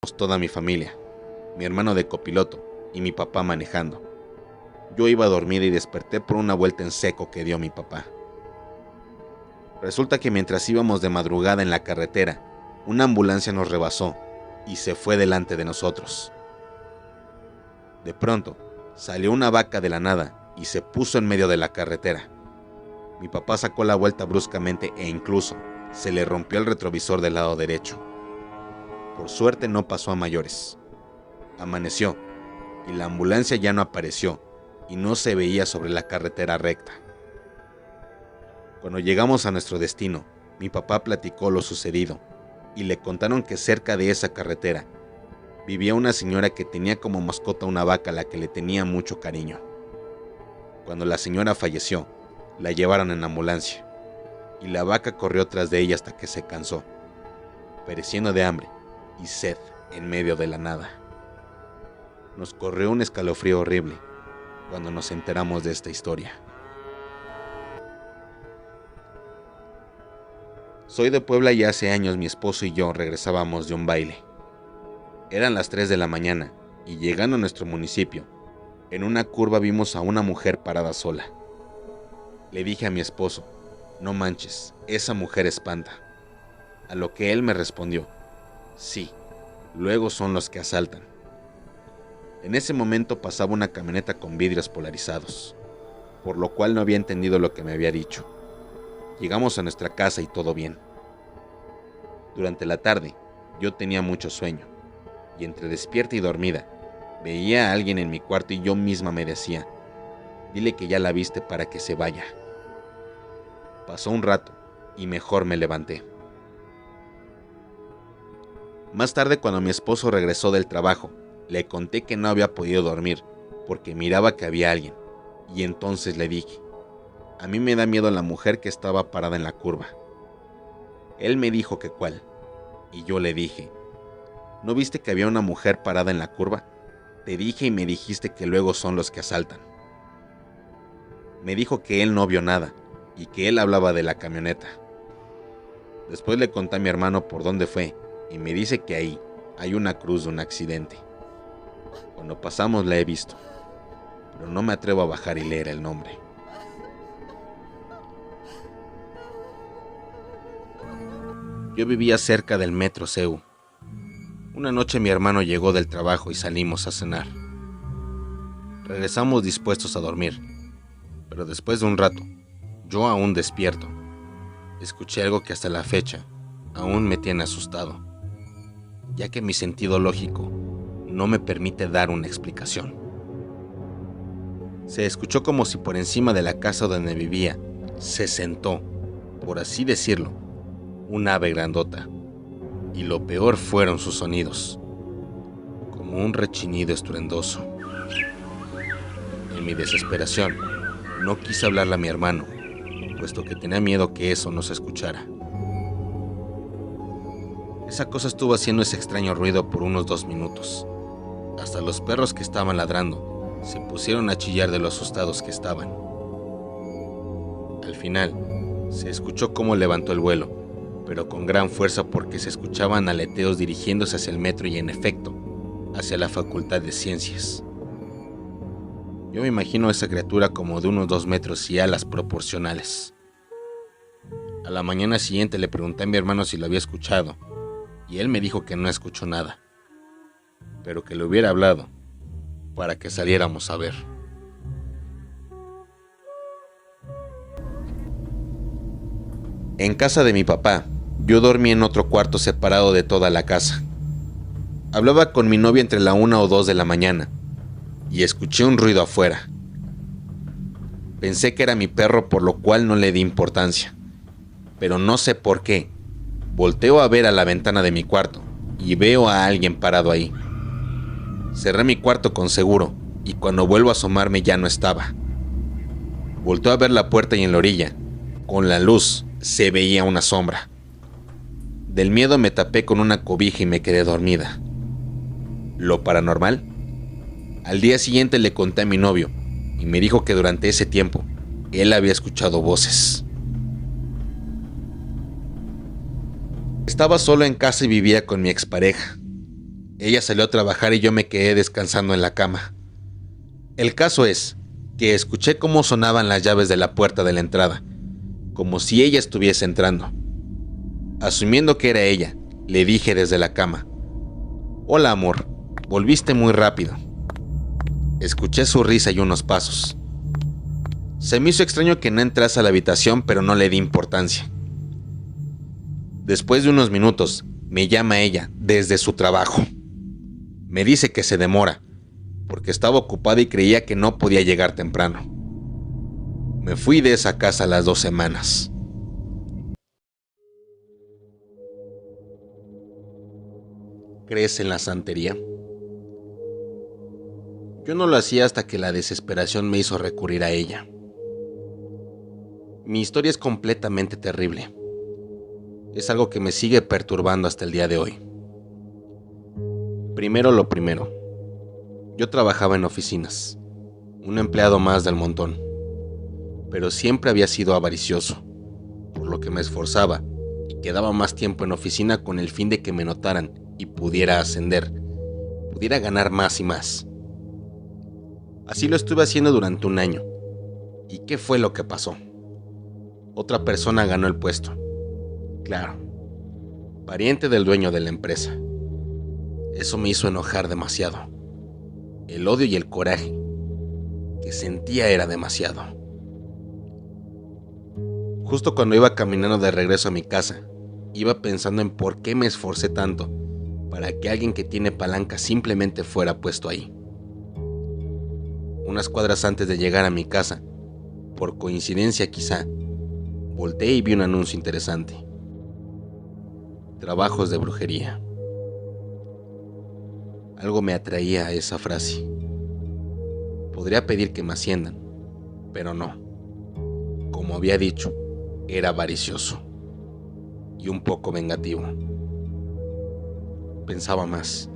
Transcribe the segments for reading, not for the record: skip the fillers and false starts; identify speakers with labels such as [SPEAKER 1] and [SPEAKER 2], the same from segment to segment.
[SPEAKER 1] Toda mi familia, mi hermano de copiloto y mi papá manejando. Yo iba dormida y desperté por una vuelta en seco que dio mi papá. Resulta que mientras íbamos de madrugada en la carretera, una ambulancia nos rebasó y se fue delante de nosotros. De pronto, salió una vaca de la nada y se puso en medio de la carretera. Mi papá sacó la vuelta bruscamente e incluso se le rompió el retrovisor del lado derecho. Por suerte no pasó a mayores. Amaneció y la ambulancia ya no apareció y no se veía sobre la carretera recta. Cuando llegamos a nuestro destino, mi papá platicó lo sucedido y le contaron que cerca de esa carretera vivía una señora que tenía como mascota una vaca a la que le tenía mucho cariño. Cuando la señora falleció, la llevaron en ambulancia y la vaca corrió tras de ella hasta que se cansó, pereciendo de hambre y sed en medio de la nada. Nos corrió un escalofrío horrible cuando nos enteramos de esta historia. Soy de Puebla y hace años mi esposo y yo regresábamos de un baile. Eran las 3 de la mañana y llegando a nuestro municipio, en una curva vimos a una mujer parada sola. Le dije a mi esposo, no manches, esa mujer espanta. A lo que él me respondió, sí, luego son los que asaltan. En ese momento pasaba una camioneta con vidrios polarizados, por lo cual no había entendido lo que me había dicho. Llegamos a nuestra casa y todo bien. Durante la tarde, yo tenía mucho sueño, y entre despierta y dormida, veía a alguien en mi cuarto y yo misma me decía, dile que ya la viste para que se vaya. Pasó un rato, y mejor me levanté. Más tarde, cuando mi esposo regresó del trabajo, le conté que no había podido dormir, porque miraba que había alguien, y entonces le dije, a mí me da miedo la mujer que estaba parada en la curva. Él me dijo que cuál, y yo le dije, ¿no viste que había una mujer parada en la curva? Te dije y me dijiste que luego son los que asaltan. Me dijo que él no vio nada, y que él hablaba de la camioneta. Después le conté a mi hermano por dónde fue, y me dice que ahí hay una cruz de un accidente. Cuando pasamos la he visto, pero no me atrevo a bajar y leer el nombre. Yo vivía cerca del metro CEU. Una noche mi hermano llegó del trabajo y salimos a cenar. Regresamos dispuestos a dormir, pero después de un rato, yo aún despierto, escuché algo que hasta la fecha aún me tiene asustado, ya que mi sentido lógico no me permite dar una explicación. Se escuchó como si por encima de la casa donde vivía se sentó, por así decirlo, un ave grandota, y lo peor fueron sus sonidos, como un rechinido estruendoso. En mi desesperación, no quise hablarle a mi hermano, puesto que tenía miedo que eso no se escuchara. Esa cosa estuvo haciendo ese extraño ruido por unos 2 minutos. Hasta los perros que estaban ladrando se pusieron a chillar de lo asustados que estaban. Al final, se escuchó cómo levantó el vuelo, pero con gran fuerza porque se escuchaban aleteos dirigiéndose hacia el metro y en efecto, hacia la Facultad de Ciencias. Yo me imagino a esa criatura como de unos 2 metros y alas proporcionales. A la mañana siguiente le pregunté a mi hermano si lo había escuchado, y él me dijo que no escuchó nada, pero que le hubiera hablado para que saliéramos a ver. En casa de mi papá, yo dormí en otro cuarto separado de toda la casa. Hablaba con mi novia entre la 1 o 2 de la mañana, y escuché un ruido afuera. Pensé que era mi perro, por lo cual no le di importancia, pero no sé por qué. Volteo a ver a la ventana de mi cuarto, y veo a alguien parado ahí. Cerré mi cuarto con seguro, y cuando vuelvo a asomarme ya no estaba. Volteo a ver la puerta y en la orilla, con la luz, se veía una sombra. Del miedo me tapé con una cobija y me quedé dormida. ¿Lo paranormal? Al día siguiente le conté a mi novio, y me dijo que durante ese tiempo, él había escuchado voces. Estaba solo en casa y vivía con mi expareja. Ella salió a trabajar y yo me quedé descansando en la cama. El caso es que escuché cómo sonaban las llaves de la puerta de la entrada, como si ella estuviese entrando. Asumiendo que era ella, le dije desde la cama: «Hola, amor, volviste muy rápido». Escuché su risa y unos pasos. Se me hizo extraño que no entrase a la habitación, pero no le di importancia. Después de unos minutos, me llama ella desde su trabajo. Me dice que se demora, porque estaba ocupada y creía que no podía llegar temprano. Me fui de esa casa a las 2 semanas. ¿Crees en la santería? Yo no lo hacía hasta que la desesperación me hizo recurrir a ella. Mi historia es completamente terrible. Es algo que me sigue perturbando hasta el día de hoy. Primero lo primero. Yo trabajaba en oficinas, un empleado más del montón, pero siempre había sido avaricioso, por lo que me esforzaba y quedaba más tiempo en oficina con el fin de que me notaran y pudiera ascender, pudiera ganar más y más. Así lo estuve haciendo durante un año. ¿Y qué fue lo que pasó? Otra persona ganó el puesto. Claro, pariente del dueño de la empresa. Eso me hizo enojar demasiado. El odio y el coraje que sentía era demasiado. Justo cuando iba caminando de regreso a mi casa, iba pensando en por qué me esforcé tanto para que alguien que tiene palanca simplemente fuera puesto ahí. Unas cuadras antes de llegar a mi casa, por coincidencia quizá, volteé y vi un anuncio interesante. Trabajos de brujería. Algo me atraía a esa frase. Podría pedir que me asciendan, pero no. Como había dicho, era avaricioso y un poco vengativo. Pensaba más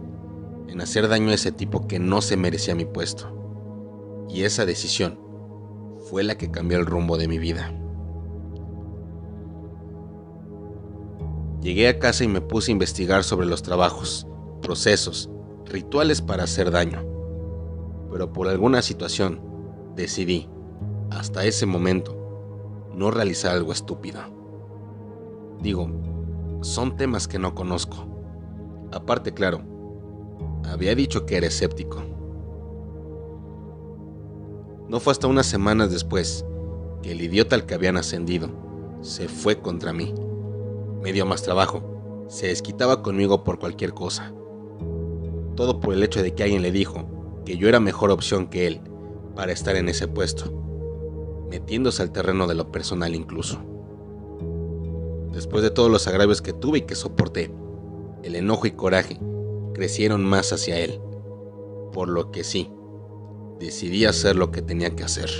[SPEAKER 1] en hacer daño a ese tipo que no se merecía mi puesto. Y esa decisión fue la que cambió el rumbo de mi vida. Llegué a casa y me puse a investigar sobre los trabajos, procesos, rituales para hacer daño. Pero por alguna situación decidí, hasta ese momento, no realizar algo estúpido. Digo, son temas que no conozco. Aparte, claro, había dicho que era escéptico. No fue hasta unas semanas después que el idiota al que habían ascendido se fue contra mí. Me dio más trabajo, se desquitaba conmigo por cualquier cosa. Todo por el hecho de que alguien le dijo que yo era mejor opción que él para estar en ese puesto, metiéndose al terreno de lo personal incluso. Después de todos los agravios que tuve y que soporté, el enojo y coraje crecieron más hacia él, por lo que sí, decidí hacer lo que tenía que hacer.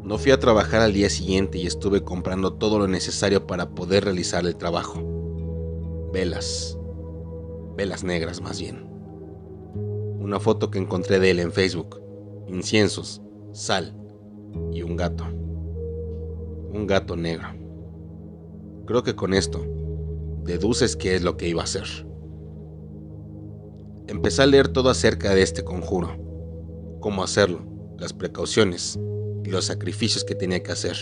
[SPEAKER 1] No fui a trabajar al día siguiente y estuve comprando todo lo necesario para poder realizar el trabajo. Velas negras más bien. Una foto que encontré de él en Facebook, inciensos, sal y un gato. Un gato negro. Creo que con esto deduces qué es lo que iba a hacer. Empecé a leer todo acerca de este conjuro, cómo hacerlo, las precauciones y los sacrificios que tenía que hacer.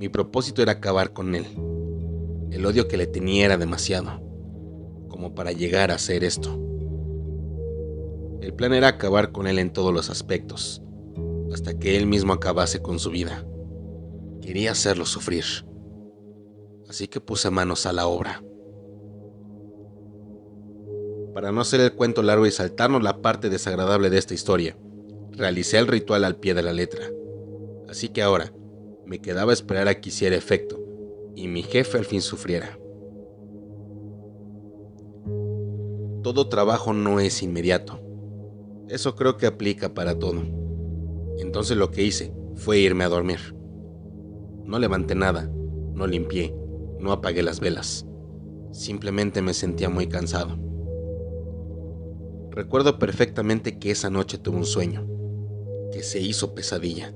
[SPEAKER 1] Mi propósito era acabar con él. El odio que le tenía era demasiado, como para llegar a hacer esto. El plan era acabar con él en todos los aspectos, hasta que él mismo acabase con su vida. Quería hacerlo sufrir, así que puse manos a la obra. Para no hacer el cuento largo y saltarnos la parte desagradable de esta historia, realicé el ritual al pie de la letra. Así que ahora me quedaba esperar a que hiciera efecto y mi jefe al fin sufriera. Todo trabajo no es inmediato. Eso creo que aplica para todo. Entonces lo que hice fue irme a dormir. No levanté nada, no limpié, no apagué las velas. Simplemente me sentía muy cansado. Recuerdo perfectamente que esa noche tuve un sueño, que se hizo pesadilla.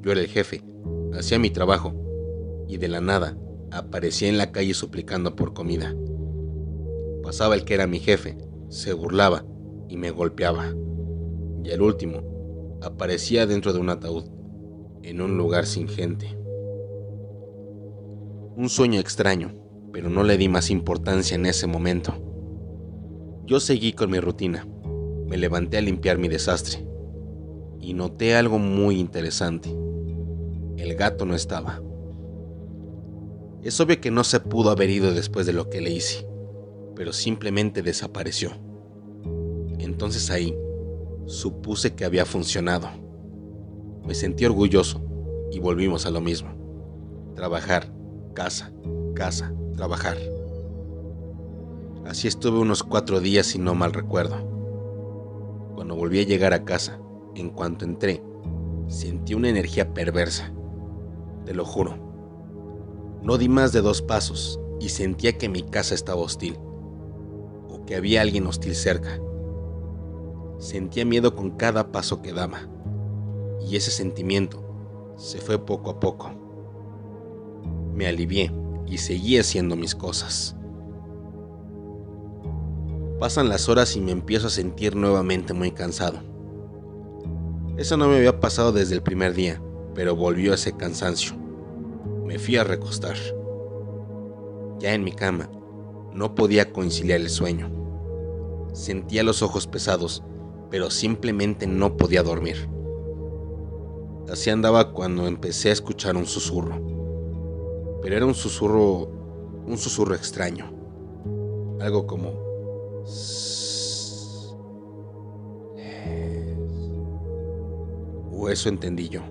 [SPEAKER 1] Yo era el jefe, hacía mi trabajo, y de la nada aparecía en la calle suplicando por comida. Pasaba el que era mi jefe, se burlaba y me golpeaba. Y el último aparecía dentro de un ataúd, en un lugar sin gente. Un sueño extraño, pero no le di más importancia en ese momento. Yo seguí con mi rutina. Me levanté a limpiar mi desastre y noté algo muy interesante. El gato no estaba. Es obvio que no se pudo haber ido después de lo que le hice, pero simplemente desapareció. Entonces ahí supuse que había funcionado. Me sentí orgulloso y volvimos a lo mismo. Trabajar, casa, casa, trabajar. Así estuve unos 4 días si no mal recuerdo. Cuando volví a llegar a casa, en cuanto entré, sentí una energía perversa. Te lo juro. No di más de 2 pasos y sentía que mi casa estaba hostil, o que había alguien hostil cerca. Sentía miedo con cada paso que daba, y ese sentimiento se fue poco a poco. Me alivié y seguí haciendo mis cosas. Pasan las horas y me empiezo a sentir nuevamente muy cansado. Eso no me había pasado desde el primer día, pero volvió ese cansancio. Me fui a recostar. Ya en mi cama, no podía conciliar el sueño. Sentía los ojos pesados, pero simplemente no podía dormir. Así andaba cuando empecé a escuchar un susurro. Pero era un susurro extraño. Algo como... o eso entendí yo.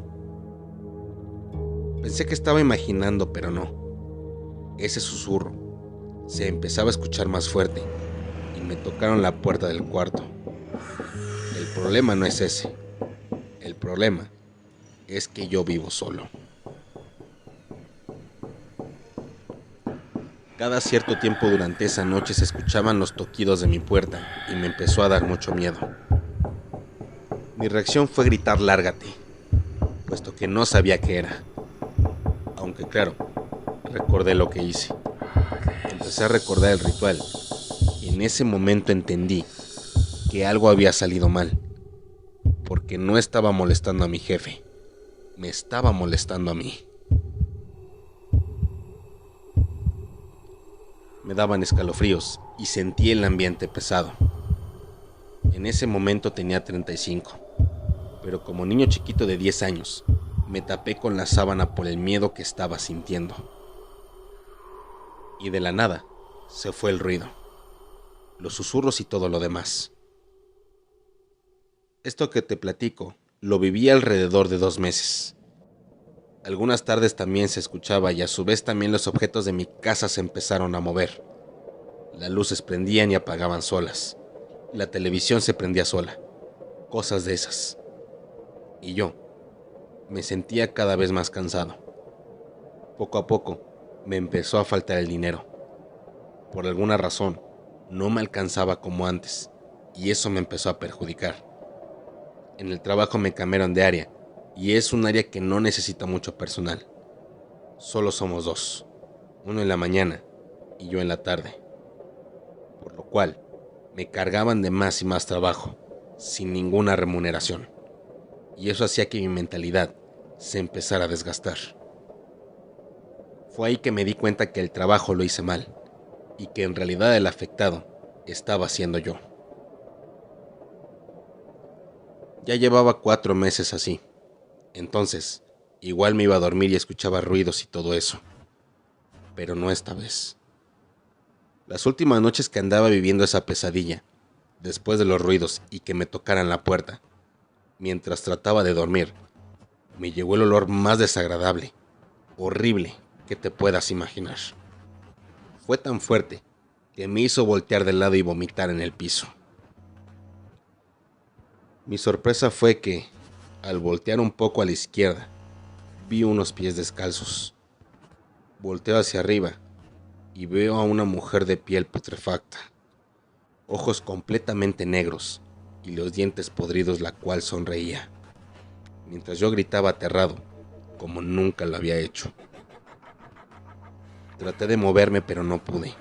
[SPEAKER 1] Pensé que estaba imaginando, pero no. Ese susurro se empezaba a escuchar más fuerte y me tocaron la puerta del cuarto. El problema no es ese. El problema es que yo vivo solo. Cada cierto tiempo durante esa noche se escuchaban los toquidos de mi puerta y me empezó a dar mucho miedo. Mi reacción fue gritar "lárgate", puesto que no sabía qué era. Aunque claro, recordé lo que hice. Empecé a recordar el ritual y en ese momento entendí que algo había salido mal, porque no estaba molestando a mi jefe, me estaba molestando a mí. Me daban escalofríos y sentí el ambiente pesado. En ese momento tenía 35, pero como niño chiquito de 10 años, me tapé con la sábana por el miedo que estaba sintiendo. Y de la nada, se fue el ruido, los susurros y todo lo demás. Esto que te platico, lo viví alrededor de 2 meses. Algunas tardes también se escuchaba y a su vez también los objetos de mi casa se empezaron a mover. Las luces prendían y apagaban solas. La televisión se prendía sola. Cosas de esas. Y yo me sentía cada vez más cansado. Poco a poco me empezó a faltar el dinero. Por alguna razón, no me alcanzaba como antes y eso me empezó a perjudicar. En el trabajo me cambiaron de área y es un área que no necesita mucho personal. Solo somos 2, uno en la mañana y yo en la tarde. Por lo cual, me cargaban de más y más trabajo, sin ninguna remuneración. Y eso hacía que mi mentalidad se empezara a desgastar. Fue ahí que me di cuenta que el trabajo lo hice mal y que en realidad el afectado estaba siendo yo. Ya llevaba 4 meses así. Entonces, igual me iba a dormir y escuchaba ruidos y todo eso. Pero no esta vez. Las últimas noches que andaba viviendo esa pesadilla, después de los ruidos y que me tocaran la puerta, mientras trataba de dormir, me llegó el olor más desagradable, horrible que te puedas imaginar. Fue tan fuerte que me hizo voltear de lado y vomitar en el piso. Mi sorpresa fue que, al voltear un poco a la izquierda, vi unos pies descalzos. Volteo hacia arriba y veo a una mujer de piel putrefacta, ojos completamente negros y los dientes podridos, la cual sonreía, mientras yo gritaba aterrado, como nunca lo había hecho. Traté de moverme, pero no pude.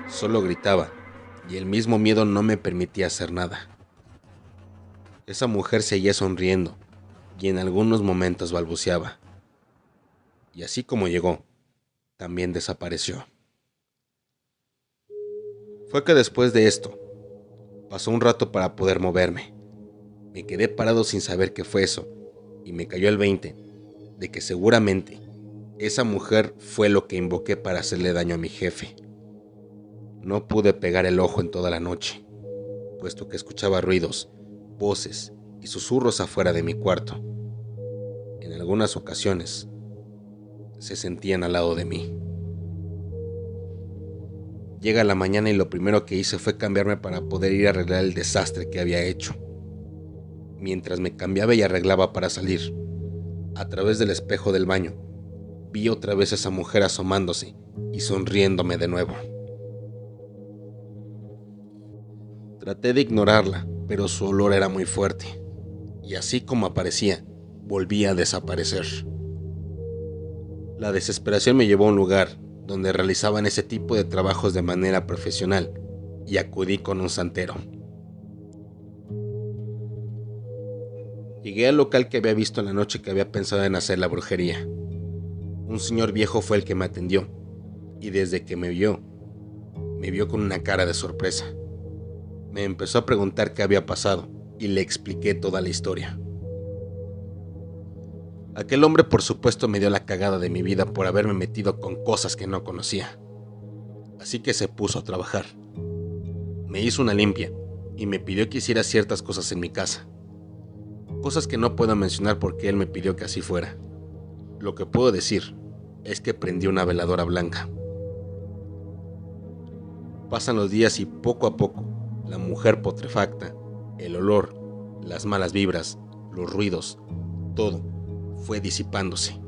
[SPEAKER 1] Solo gritaba, y el mismo miedo no me permitía hacer nada. Esa mujer seguía sonriendo, y en algunos momentos balbuceaba. Y así como llegó, también desapareció. Fue que después de esto, pasó un rato para poder moverme. Me quedé parado sin saber qué fue eso, y me cayó el 20 de que seguramente esa mujer fue lo que invoqué para hacerle daño a mi jefe. No pude pegar el ojo en toda la noche, puesto que escuchaba ruidos, voces y susurros afuera de mi cuarto. En algunas ocasiones, se sentían al lado de mí. Llega la mañana y lo primero que hice fue cambiarme para poder ir a arreglar el desastre que había hecho. Mientras me cambiaba y arreglaba para salir, a través del espejo del baño, vi otra vez a esa mujer asomándose y sonriéndome de nuevo. Traté de ignorarla, pero su olor era muy fuerte, y así como aparecía, volvía a desaparecer. La desesperación me llevó a un lugar donde realizaban ese tipo de trabajos de manera profesional, y acudí con un santero. Llegué al local que había visto en la noche que había pensado en hacer la brujería. Un señor viejo fue el que me atendió, y desde que me vio con una cara de sorpresa. Me empezó a preguntar qué había pasado, y le expliqué toda la historia. Aquel hombre por supuesto me dio la cagada de mi vida por haberme metido con cosas que no conocía. Así que se puso a trabajar. Me hizo una limpia, y me pidió que hiciera ciertas cosas en mi casa. Cosas que no puedo mencionar porque él me pidió que así fuera. Lo que puedo decir es que prendí una veladora blanca. Pasan los días y poco a poco, la mujer putrefacta, el olor, las malas vibras, los ruidos, todo fue disipándose.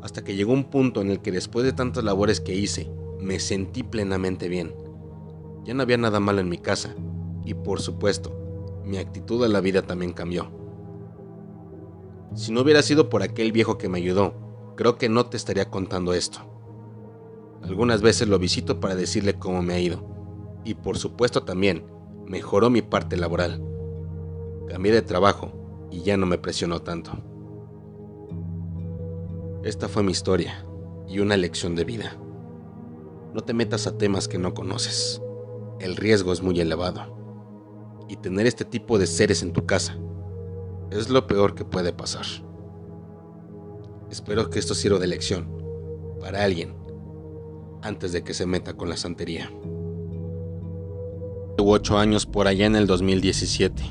[SPEAKER 1] Hasta que llegó un punto en el que después de tantas labores que hice, me sentí plenamente bien. Ya no había nada malo en mi casa, y por supuesto, mi actitud a la vida también cambió. Si no hubiera sido por aquel viejo que me ayudó, creo que no te estaría contando esto. Algunas veces lo visito para decirle cómo me ha ido, y por supuesto también mejoró mi parte laboral. Cambié de trabajo y ya no me presionó tanto. Esta fue mi historia y una lección de vida. No te metas a temas que no conoces. El riesgo es muy elevado. Y tener este tipo de seres en tu casa es lo peor que puede pasar. Espero que esto sirva de lección para alguien antes de que se meta con la santería. Tuve 8 años por allá en el 2017.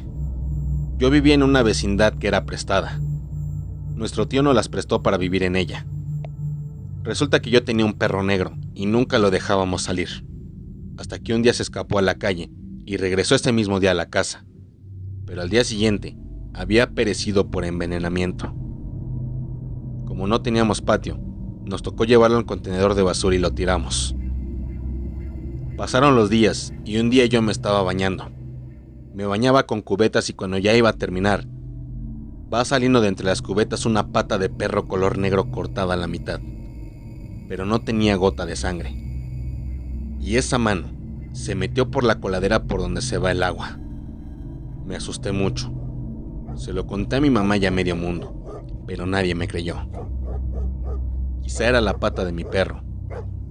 [SPEAKER 1] Yo vivía en una vecindad que era prestada. Nuestro tío nos las prestó para vivir en ella. Resulta que yo tenía un perro negro y nunca lo dejábamos salir, hasta que un día se escapó a la calle y regresó ese mismo día a la casa, pero al día siguiente había perecido por envenenamiento. Como no teníamos patio, nos tocó llevarlo al contenedor de basura y lo tiramos. Pasaron los días y un día yo me estaba bañando. Me bañaba con cubetas y cuando ya iba a terminar, va saliendo de entre las cubetas una pata de perro color negro cortada a la mitad, pero no tenía gota de sangre. Y esa mano se metió por la coladera por donde se va el agua. Me asusté mucho. Se lo conté a mi mamá y a medio mundo, pero nadie me creyó. Quizá era la pata de mi perro,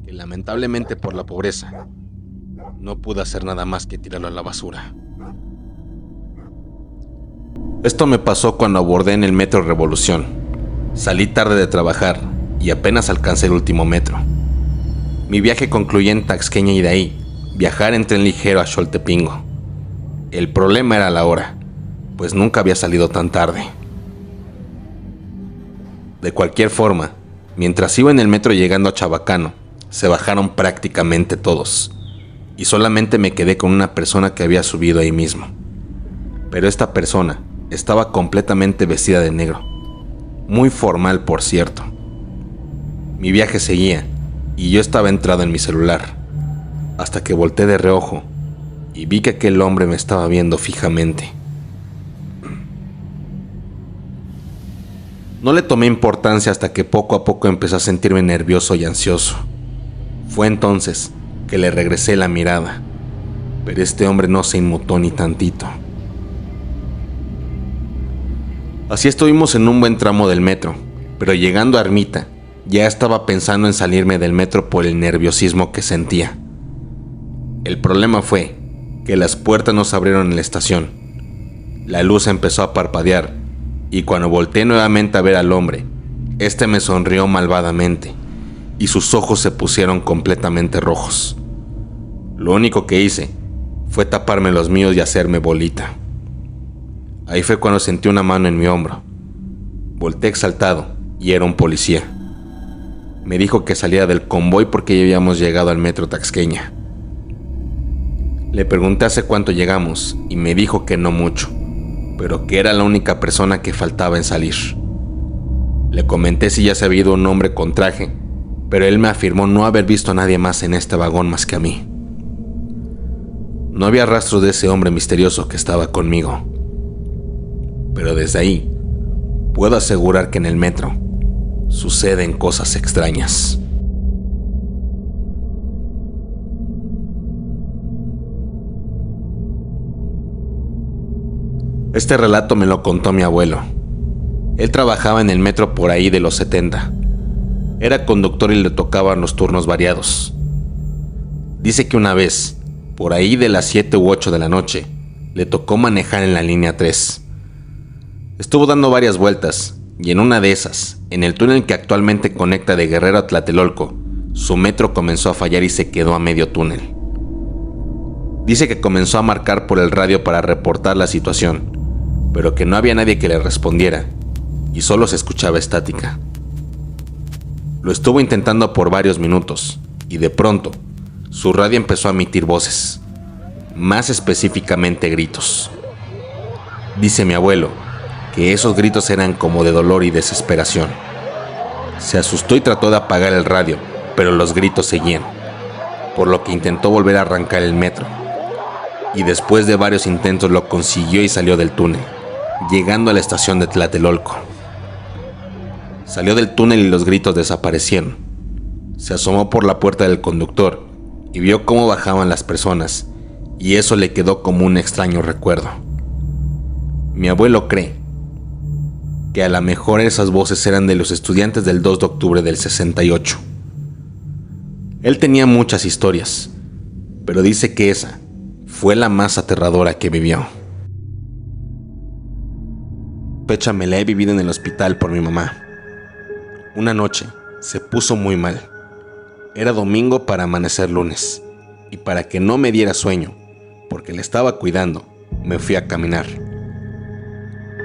[SPEAKER 1] que lamentablemente por la pobreza, no pude hacer nada más que tirarlo a la basura. Esto me pasó cuando abordé en el metro Revolución. Salí tarde de trabajar y apenas alcancé el último metro. Mi viaje concluía en Taxqueña y de ahí viajar en tren ligero a Xoltepingo. El problema era la hora, pues nunca había salido tan tarde. De cualquier forma, mientras iba en el metro llegando a Chabacano, se bajaron prácticamente todos, y solamente me quedé con una persona que había subido ahí mismo. Pero esta persona estaba completamente vestida de negro, muy formal por cierto. Mi viaje seguía, y yo estaba entrado en mi celular, hasta que volteé de reojo y vi que aquel hombre me estaba viendo fijamente. No le tomé importancia hasta que poco a poco empecé a sentirme nervioso y ansioso. Fue entonces que le regresé la mirada, pero este hombre no se inmutó ni tantito. Así estuvimos en un buen tramo del metro, pero llegando a Ermita, ya estaba pensando en salirme del metro por el nerviosismo que sentía. El problema fue que las puertas no se abrieron en la estación. La luz empezó a parpadear y cuando volteé nuevamente a ver al hombre, este me sonrió malvadamente y sus ojos se pusieron completamente rojos. Lo único que hice fue taparme los míos y hacerme bolita. Ahí fue cuando sentí una mano en mi hombro. Volteé exaltado y era un policía. Me dijo que saliera del convoy porque ya habíamos llegado al metro Taxqueña. Le pregunté hace cuánto llegamos y me dijo que no mucho, pero que era la única persona que faltaba en salir. Le comenté si ya se había ido un hombre con traje, pero él me afirmó no haber visto a nadie más en este vagón más que a mí. No había rastro de ese hombre misterioso que estaba conmigo, pero desde ahí puedo asegurar que en el metro suceden cosas extrañas. Este relato me lo contó mi abuelo. Él trabajaba en el metro por ahí de los 70. Era conductor y le tocaban los turnos variados. Dice que una vez, por ahí de las 7 u 8 de la noche, le tocó manejar en la línea 3. Estuvo dando varias vueltas y en una de esas, en el túnel que actualmente conecta de Guerrero a Tlatelolco, su metro comenzó a fallar y se quedó a medio túnel. Dice que comenzó a marcar por el radio para reportar la situación, pero que no había nadie que le respondiera y solo se escuchaba estática. Lo estuvo intentando por varios minutos y de pronto su radio empezó a emitir voces, más específicamente gritos. Dice mi abuelo que esos gritos eran como de dolor y desesperación. Se asustó y trató de apagar el radio, pero los gritos seguían, por lo que intentó volver a arrancar el metro. Y después de varios intentos lo consiguió y salió del túnel, llegando a la estación de Tlatelolco. Salió del túnel y los gritos desaparecieron. Se asomó por la puerta del conductor y vio cómo bajaban las personas, y eso le quedó como un extraño recuerdo. Mi abuelo cree que a lo mejor esas voces eran de los estudiantes del 2 de octubre del 68. Él tenía muchas historias, pero dice que esa fue la más aterradora que vivió. Fecha me la he vivido en el hospital por mi mamá. Una noche se puso muy mal. Era domingo para amanecer lunes, y para que no me diera sueño, porque le estaba cuidando, me fui a caminar.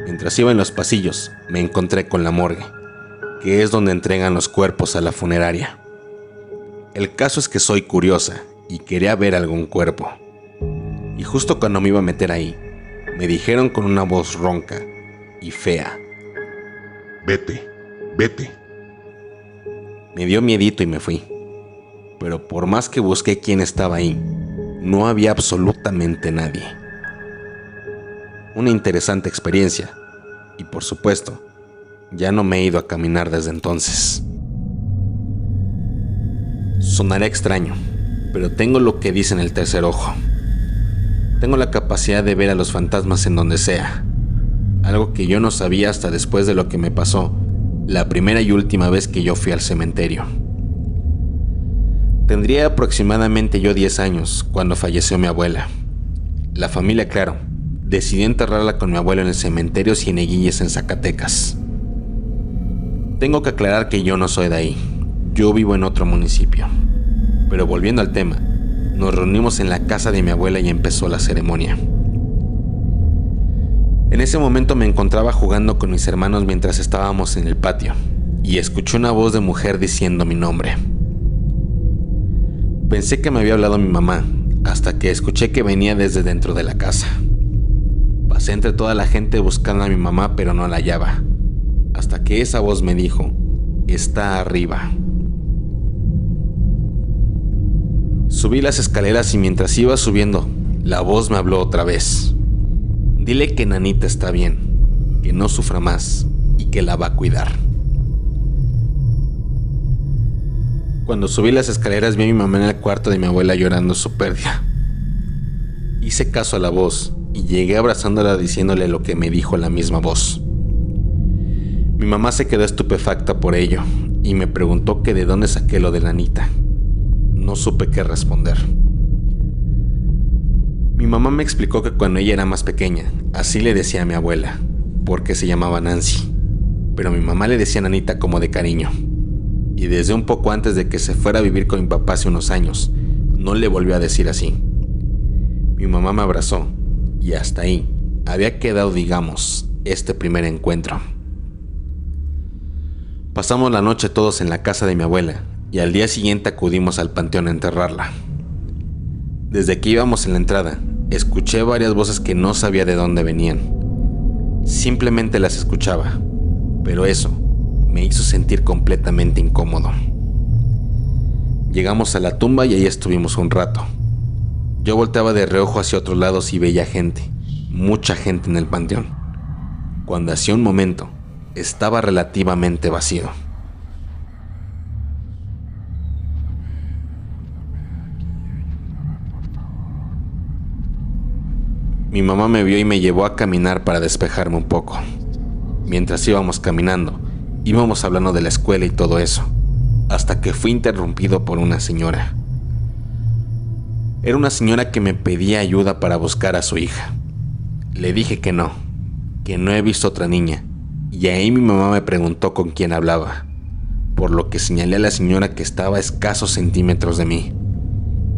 [SPEAKER 1] Mientras iba en los pasillos, me encontré con la morgue, que es donde entregan los cuerpos a la funeraria. El caso es que soy curiosa y quería ver algún cuerpo. Y justo cuando me iba a meter ahí, me dijeron con una voz ronca y fea:
[SPEAKER 2] Vete, vete.
[SPEAKER 1] Me dio miedito y me fui. Pero por más que busqué quién estaba ahí, no había absolutamente nadie. Una interesante experiencia, y por supuesto, ya no me he ido a caminar desde entonces. Sonará extraño, pero tengo lo que dicen el tercer ojo. Tengo la capacidad de ver a los fantasmas en donde sea, algo que yo no sabía hasta después de lo que me pasó la primera y última vez que yo fui al cementerio. Tendría aproximadamente yo 10 años cuando falleció mi abuela. La familia, claro, decidió enterrarla con mi abuelo en el cementerio Cieneguillas en Zacatecas. Tengo que aclarar que yo no soy de ahí, yo vivo en otro municipio. Pero volviendo al tema, nos reunimos en la casa de mi abuela y empezó la ceremonia. En ese momento me encontraba jugando con mis hermanos mientras estábamos en el patio, y escuché una voz de mujer diciendo mi nombre. Pensé que me había hablado mi mamá, hasta que escuché que venía desde dentro de la casa. Pasé entre toda la gente buscando a mi mamá, pero no la hallaba, hasta que esa voz me dijo: está arriba. Subí las escaleras y mientras iba subiendo, la voz me habló otra vez. Dile que Nanita está bien, que no sufra más y que la va a cuidar. Cuando subí las escaleras vi a mi mamá en el cuarto de mi abuela llorando su pérdida. Hice caso a la voz y llegué abrazándola diciéndole lo que me dijo la misma voz. Mi mamá se quedó estupefacta por ello y me preguntó que de dónde saqué lo de la Anita. No supe qué responder. Mi mamá me explicó que cuando ella era más pequeña, así le decía a mi abuela, porque se llamaba Nancy, pero mi mamá le decía Anita como de cariño. Y desde un poco antes de que se fuera a vivir con mi papá hace unos años, no le volvió a decir así. Mi mamá me abrazó y hasta ahí había quedado, digamos, este primer encuentro. Pasamos la noche todos en la casa de mi abuela y al día siguiente acudimos al panteón a enterrarla. Desde que íbamos en la entrada, escuché varias voces que no sabía de dónde venían. Simplemente las escuchaba, pero eso me hizo sentir completamente incómodo. Llegamos a la tumba y ahí estuvimos un rato. Yo volteaba de reojo hacia otros lados y veía gente, mucha gente en el panteón, cuando hacía un momento estaba relativamente vacío. Mi mamá me vio y me llevó a caminar para despejarme un poco. Mientras íbamos caminando, íbamos hablando de la escuela y todo eso, hasta que fui interrumpido por una señora. Era una señora que me pedía ayuda para buscar a su hija. Le dije que no he visto otra niña, y ahí mi mamá me preguntó con quién hablaba, por lo que señalé a la señora que estaba a escasos centímetros de mí.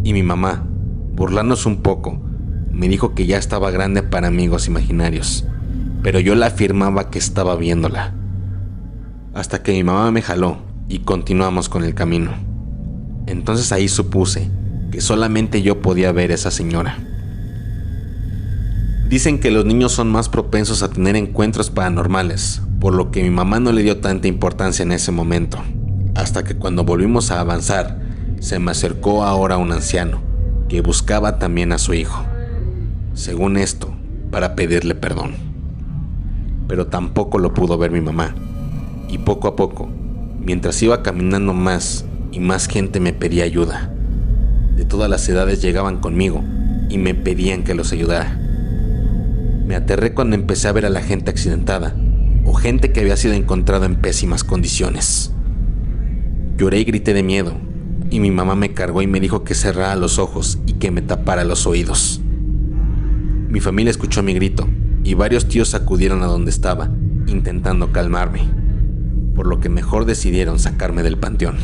[SPEAKER 1] Y mi mamá, burlándose un poco, me dijo que ya estaba grande para amigos imaginarios, pero yo le afirmaba que estaba viéndola. Hasta que mi mamá me jaló y continuamos con el camino. Entonces ahí supuse que solamente yo podía ver a esa señora. Dicen que los niños son más propensos a tener encuentros paranormales, por lo que mi mamá no le dio tanta importancia en ese momento, hasta que cuando volvimos a avanzar, se me acercó ahora un anciano, que buscaba también a su hijo. Según esto, para pedirle perdón. Pero tampoco lo pudo ver mi mamá, y poco a poco, mientras iba caminando más y más gente me pedía ayuda. De todas las edades llegaban conmigo y me pedían que los ayudara. Me aterré cuando empecé a ver a la gente accidentada o gente que había sido encontrada en pésimas condiciones. Lloré y grité de miedo, y mi mamá me cargó y me dijo que cerrara los ojos y que me tapara los oídos. Mi familia escuchó mi grito y varios tíos acudieron a donde estaba, intentando calmarme, por lo que mejor decidieron sacarme del panteón.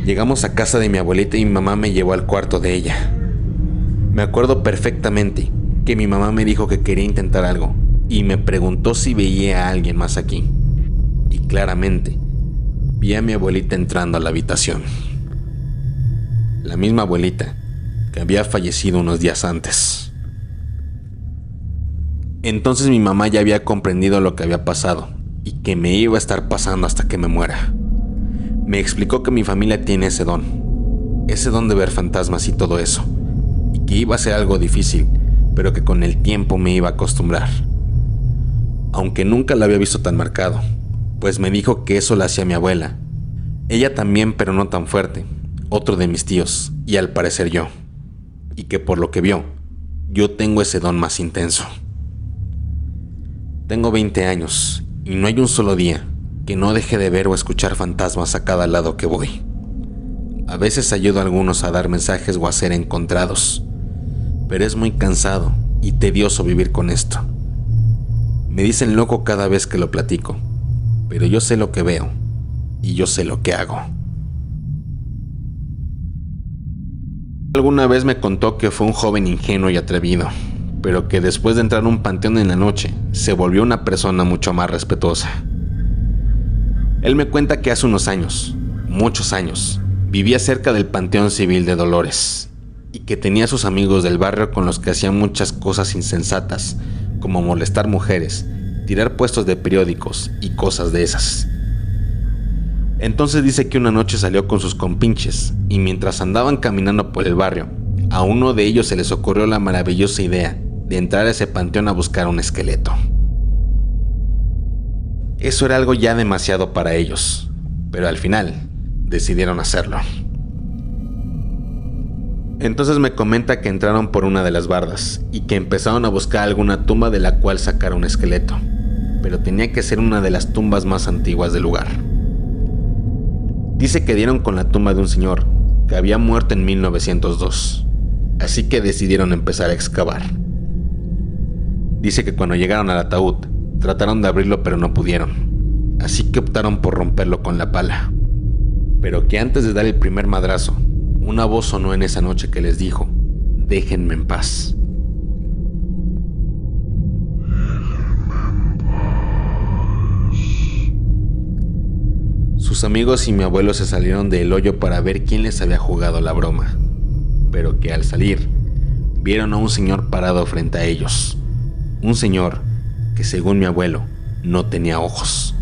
[SPEAKER 1] Llegamos a casa de mi abuelita y mi mamá me llevó al cuarto de ella. Me acuerdo perfectamente que mi mamá me dijo que quería intentar algo y me preguntó si veía a alguien más aquí. Y claramente vi a mi abuelita entrando a la habitación. La misma abuelita que había fallecido unos días antes. Entonces mi mamá ya había comprendido lo que había pasado y que me iba a estar pasando hasta que me muera. Me explicó que mi familia tiene ese don de ver fantasmas y todo eso, y que iba a ser algo difícil, pero que con el tiempo me iba a acostumbrar. Aunque nunca lo había visto tan marcado, pues me dijo que eso lo hacía mi abuela. Ella también, pero no tan fuerte, otro de mis tíos, y al parecer yo. Y que por lo que vio, yo tengo ese don más intenso. Tengo 20 años, y no hay un solo día que no deje de ver o escuchar fantasmas a cada lado que voy. A veces ayudo a algunos a dar mensajes o a ser encontrados, pero es muy cansado y tedioso vivir con esto. Me dicen loco cada vez que lo platico, pero yo sé lo que veo y yo sé lo que hago. Alguna vez me contó que fue un joven ingenuo y atrevido, pero que después de entrar a un panteón en la noche, se volvió una persona mucho más respetuosa. Él me cuenta que hace unos años, muchos años, vivía cerca del Panteón Civil de Dolores, y que tenía a sus amigos del barrio con los que hacían muchas cosas insensatas, como molestar mujeres, tirar puestos de periódicos y cosas de esas. Entonces dice que una noche salió con sus compinches y mientras andaban caminando por el barrio, a uno de ellos se les ocurrió la maravillosa idea de entrar a ese panteón a buscar un esqueleto. Eso era algo ya demasiado para ellos, pero al final decidieron hacerlo. Entonces me comenta que entraron por una de las bardas y que empezaron a buscar alguna tumba de la cual sacar un esqueleto, pero tenía que ser una de las tumbas más antiguas del lugar. Dice que dieron con la tumba de un señor que había muerto en 1902, así que decidieron empezar a excavar. Dice que cuando llegaron al ataúd, trataron de abrirlo pero no pudieron, así que optaron por romperlo con la pala. Pero que antes de dar el primer madrazo, una voz sonó en esa noche que les dijo: déjenme en paz. Sus amigos y mi abuelo se salieron del hoyo para ver quién les había jugado la broma, pero que al salir, vieron a un señor parado frente a ellos. Un señor que, según mi abuelo, no tenía ojos.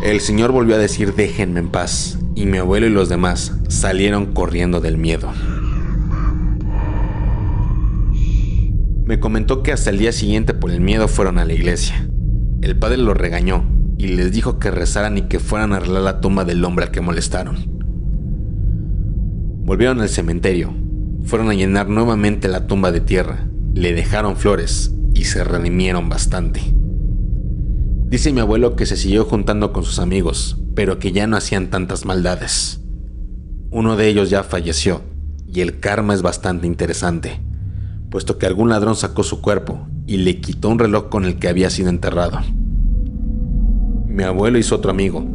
[SPEAKER 1] El señor volvió a decir: déjenme en paz, y mi abuelo y los demás salieron corriendo del miedo. Me comentó que hasta el día siguiente por el miedo fueron a la iglesia. El padre los regañó y les dijo que rezaran y que fueran a arreglar la tumba del hombre al que molestaron. Volvieron al cementerio, fueron a llenar nuevamente la tumba de tierra, le dejaron flores y se redimieron bastante. Dice mi abuelo que se siguió juntando con sus amigos, pero que ya no hacían tantas maldades. Uno de ellos ya falleció, y el karma es bastante interesante, puesto que algún ladrón sacó su cuerpo y le quitó un reloj con el que había sido enterrado. Mi abuelo y su otro amigo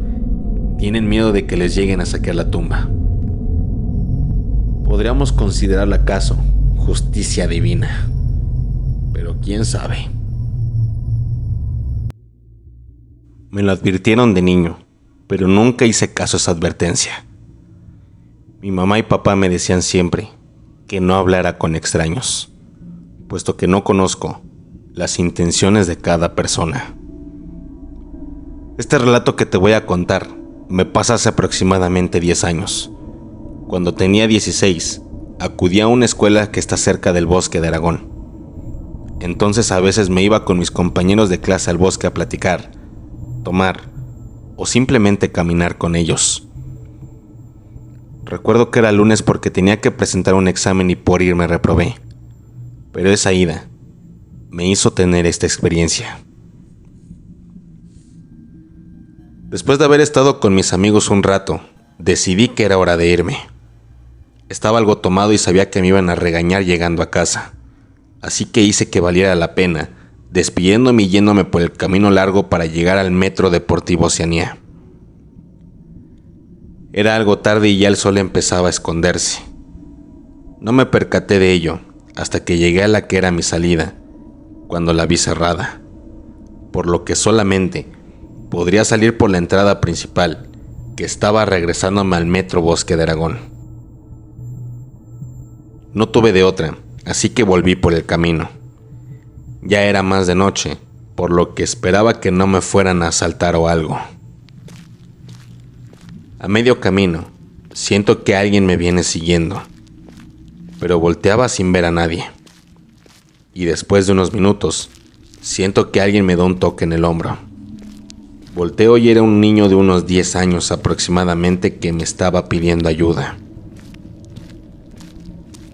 [SPEAKER 1] tienen miedo de que les lleguen a saquear la tumba. Podríamos considerarla acaso justicia divina, pero quién sabe. Me lo advirtieron de niño, pero nunca hice caso a esa advertencia. Mi mamá y papá me decían siempre que no hablara con extraños, puesto que no conozco las intenciones de cada persona. Este relato que te voy a contar me pasa hace aproximadamente 10 años. Cuando tenía 16, acudí a una escuela que está cerca del bosque de Aragón. Entonces a veces me iba con mis compañeros de clase al bosque a platicar, tomar o simplemente caminar con ellos. Recuerdo que era lunes porque tenía que presentar un examen y por ir me reprobé. Pero esa ida me hizo tener esta experiencia. Después de haber estado con mis amigos un rato, decidí que era hora de irme. Estaba algo tomado y sabía que me iban a regañar llegando a casa, así que hice que valiera la pena, despidiéndome y yéndome por el camino largo para llegar al Metro Deportivo Oceanía. Era algo tarde y ya el sol empezaba a esconderse. No me percaté de ello hasta que llegué a la que era mi salida, cuando la vi cerrada, por lo que solamente podría salir por la entrada principal, que estaba regresándome al Metro Bosque de Aragón. No tuve de otra, así que volví por el camino. Ya era más de noche, por lo que esperaba que no me fueran a asaltar o algo. A medio camino, siento que alguien me viene siguiendo, pero volteaba sin ver a nadie. Y después de unos minutos, siento que alguien me da un toque en el hombro. Volteo y era un niño de unos 10 años aproximadamente que me estaba pidiendo ayuda.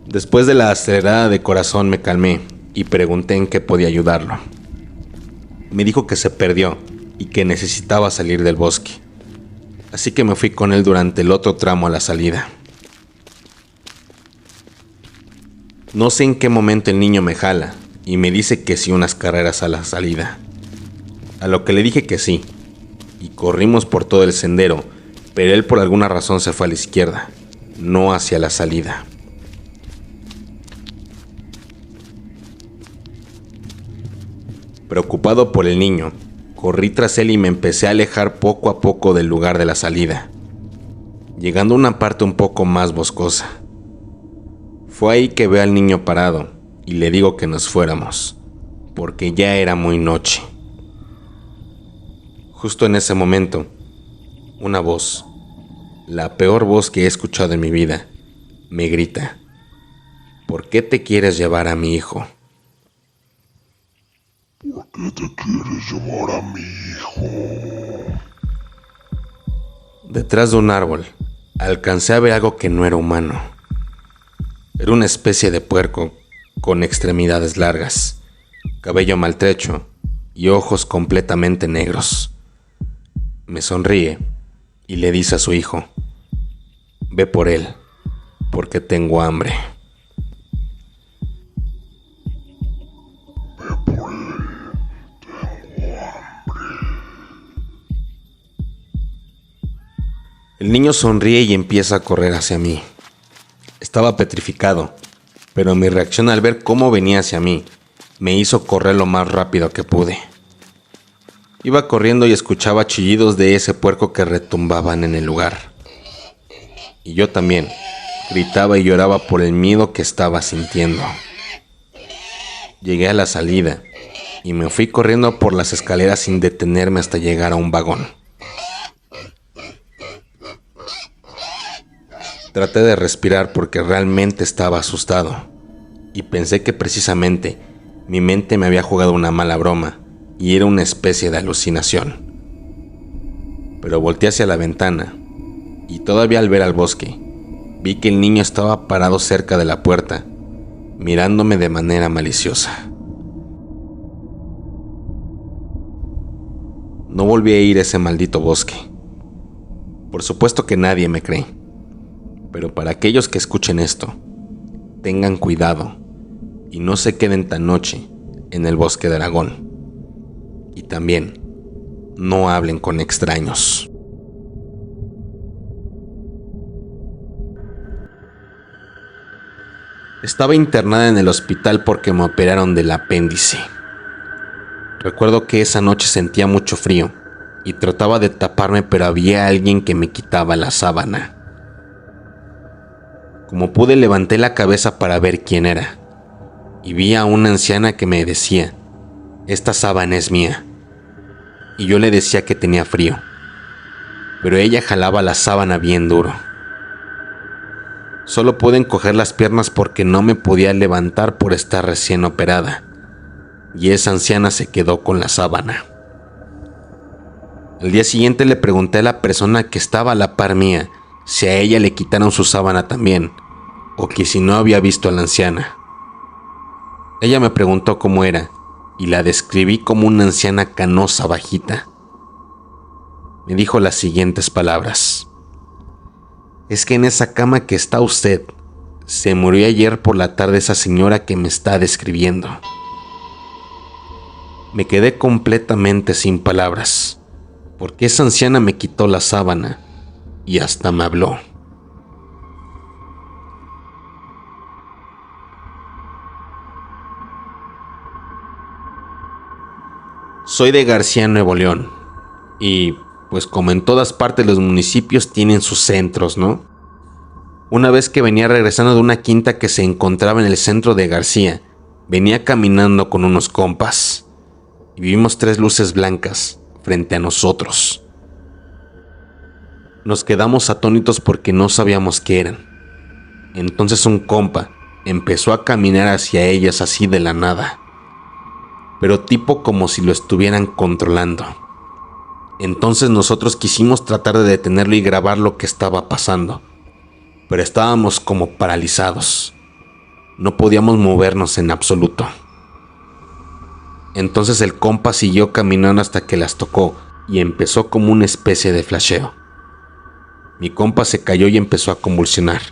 [SPEAKER 1] Después de la acelerada de corazón me calmé y pregunté en qué podía ayudarlo. Me dijo que se perdió y que necesitaba salir del bosque, así que me fui con él durante el otro tramo a la salida. No sé en qué momento el niño me jala y me dice que sí unas carreras a la salida, a lo que le dije que sí, y corrimos por todo el sendero, pero él por alguna razón se fue a la izquierda, no hacia la salida. Preocupado por el niño, corrí tras él y me empecé a alejar poco a poco del lugar de la salida, llegando a una parte un poco más boscosa. Fue ahí que veo al niño parado y le digo que nos fuéramos, porque ya era muy noche. Justo en ese momento, una voz, la peor voz que he escuchado en mi vida, me grita: ¿por qué te quieres llevar a mi hijo?
[SPEAKER 2] ¿Qué te quieres llevar a mi hijo?
[SPEAKER 1] Detrás de un árbol, alcancé a ver algo que no era humano. Era una especie de puerco con extremidades largas, cabello maltrecho y ojos completamente negros. Me sonríe y le dice a su hijo: ve por él, porque tengo hambre. El niño sonríe y empieza a correr hacia mí. Estaba petrificado, pero mi reacción al ver cómo venía hacia mí me hizo correr lo más rápido que pude. Iba corriendo y escuchaba chillidos de ese puerco que retumbaban en el lugar. Y yo también gritaba y lloraba por el miedo que estaba sintiendo. Llegué a la salida y me fui corriendo por las escaleras sin detenerme hasta llegar a un vagón. Traté de respirar porque realmente estaba asustado y pensé que precisamente mi mente me había jugado una mala broma y era una especie de alucinación. Pero volteé hacia la ventana y todavía al ver al bosque vi que el niño estaba parado cerca de la puerta, mirándome de manera maliciosa. No volví a ir a ese maldito bosque. Por supuesto que nadie me cree. Pero para aquellos que escuchen esto, tengan cuidado y no se queden tan noche en el bosque de Aragón. Y también, no hablen con extraños. Estaba internada en el hospital porque me operaron del apéndice. Recuerdo que esa noche sentía mucho frío y trataba de taparme, pero había alguien que me quitaba la sábana. Como pude, levanté la cabeza para ver quién era y vi a una anciana que me decía: esta sábana es mía. Y yo le decía que tenía frío, pero ella jalaba la sábana bien duro. Solo pude encoger las piernas porque no me podía levantar por estar recién operada, y esa anciana se quedó con la sábana. Al día siguiente le pregunté a la persona que estaba a la par mía si a ella le quitaron su sábana también, o que si no había visto a la anciana. Ella me preguntó cómo era, y la describí como una anciana canosa bajita. Me dijo las siguientes palabras: es que en esa cama que está usted, se murió ayer por la tarde esa señora que me está describiendo. Me quedé completamente sin palabras, porque esa anciana me quitó la sábana y hasta me habló. Soy de García, Nuevo León, y pues como en todas partes los municipios tienen sus centros, ¿no? Una vez que venía regresando de una quinta que se encontraba en el centro de García, venía caminando con unos compas y vimos 3 luces blancas frente a nosotros. Nos quedamos atónitos porque no sabíamos qué eran. Entonces un compa empezó a caminar hacia ellas así de la nada, pero tipo como si lo estuvieran controlando. Entonces nosotros quisimos tratar de detenerlo y grabar lo que estaba pasando, pero estábamos como paralizados. No podíamos movernos en absoluto. Entonces el compa siguió caminando hasta que las tocó y empezó como una especie de flasheo. Mi compa se cayó y empezó a convulsionar.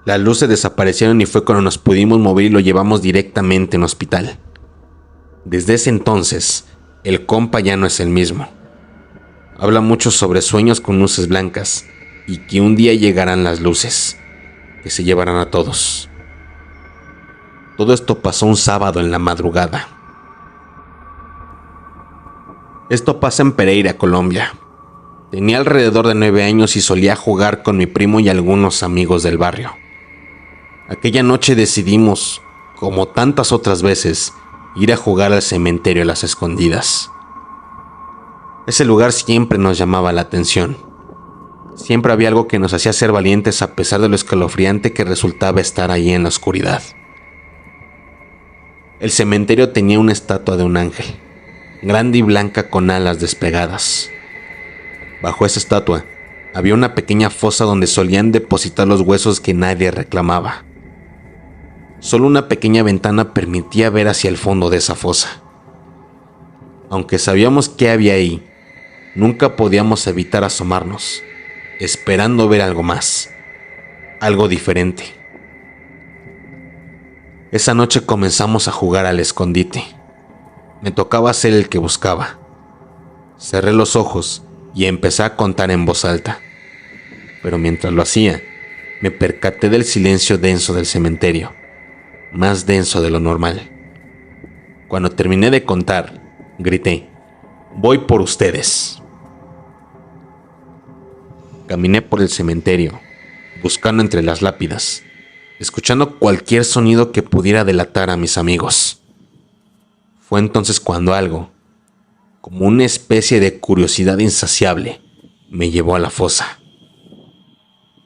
[SPEAKER 1] Las luces desaparecieron y fue cuando nos pudimos mover y lo llevamos directamente al hospital. Desde ese entonces, el compa ya no es el mismo. Habla mucho sobre sueños con luces blancas y que un día llegarán las luces, que se llevarán a todos. Todo esto pasó un sábado en la madrugada. Esto pasa en Pereira, Colombia. Tenía alrededor de 9 años y solía jugar con mi primo y algunos amigos del barrio. Aquella noche decidimos, como tantas otras veces, ir a jugar al cementerio a las escondidas. Ese lugar siempre nos llamaba la atención. Siempre había algo que nos hacía ser valientes a pesar de lo escalofriante que resultaba estar ahí en la oscuridad. El cementerio tenía una estatua de un ángel, grande y blanca con alas desplegadas. Bajo esa estatua había una pequeña fosa donde solían depositar los huesos que nadie reclamaba. Solo una pequeña ventana permitía ver hacia el fondo de esa fosa. Aunque sabíamos qué había ahí, nunca podíamos evitar asomarnos, esperando ver algo más, algo diferente. Esa noche comenzamos a jugar al escondite. Me tocaba ser el que buscaba. Cerré los ojos y empecé a contar en voz alta. Pero mientras lo hacía, me percaté del silencio denso del cementerio, más denso de lo normal. Cuando terminé de contar, grité: «Voy por ustedes». Caminé por el cementerio, buscando entre las lápidas, escuchando cualquier sonido que pudiera delatar a mis amigos. Fue entonces cuando algo, como una especie de curiosidad insaciable, me llevó a la fosa.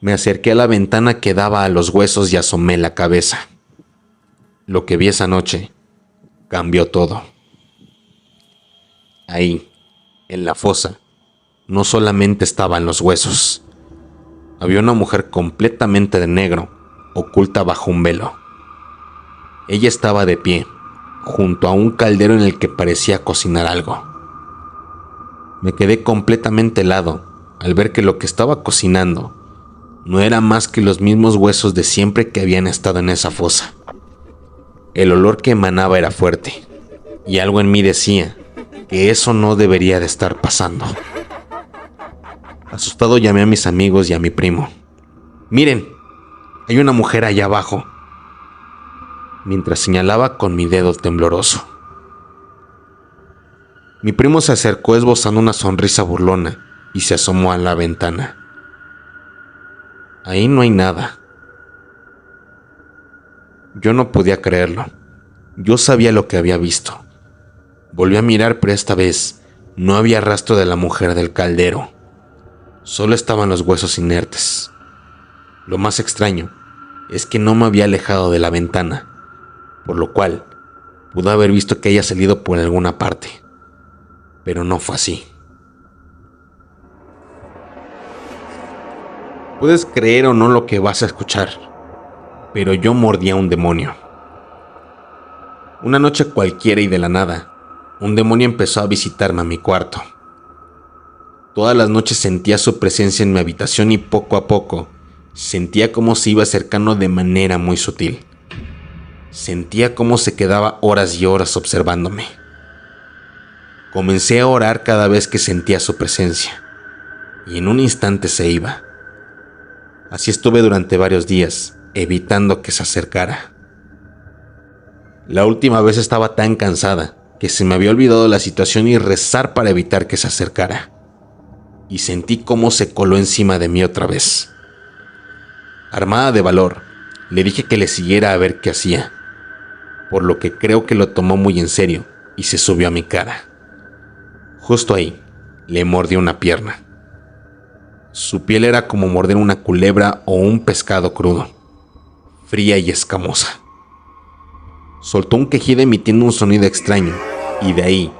[SPEAKER 1] Me acerqué a la ventana que daba a los huesos y asomé la cabeza. Lo que vi esa noche cambió todo. Ahí, en la fosa, no solamente estaban los huesos. Había una mujer completamente de negro, oculta bajo un velo. Ella estaba de pie, junto a un caldero en el que parecía cocinar algo. Me quedé completamente helado al ver que lo que estaba cocinando no era más que los mismos huesos de siempre que habían estado en esa fosa. El olor que emanaba era fuerte, y algo en mí decía que eso no debería de estar pasando. Asustado llamé a mis amigos y a mi primo. «Miren, hay una mujer allá abajo», mientras señalaba con mi dedo tembloroso. Mi primo se acercó esbozando una sonrisa burlona y se asomó a la ventana. Ahí no hay nada. Yo no podía creerlo. Yo sabía lo que había visto. Volví a mirar, pero esta vez no había rastro de la mujer del caldero. Solo estaban los huesos inertes. Lo más extraño es que no me había alejado de la ventana, por lo cual pude haber visto que haya salido por alguna parte. Pero no fue así. Puedes creer o no lo que vas a escuchar, pero yo mordí a un demonio. Una noche cualquiera y de la nada, un demonio empezó a visitarme a mi cuarto. Todas las noches sentía su presencia en mi habitación y poco a poco sentía cómo se iba acercando de manera muy sutil. Sentía cómo se quedaba horas y horas observándome. Comencé a orar cada vez que sentía su presencia, y en un instante se iba. Así estuve durante varios días, evitando que se acercara. La última vez estaba tan cansada que se me había olvidado la situación y rezar para evitar que se acercara. Y sentí cómo se coló encima de mí otra vez. Armada de valor, le dije que le siguiera a ver qué hacía, por lo que creo que lo tomó muy en serio y se subió a mi cara. Justo ahí, le mordió una pierna. Su piel era como morder una culebra o un pescado crudo, fría y escamosa. Soltó un quejido emitiendo un sonido extraño, y de ahí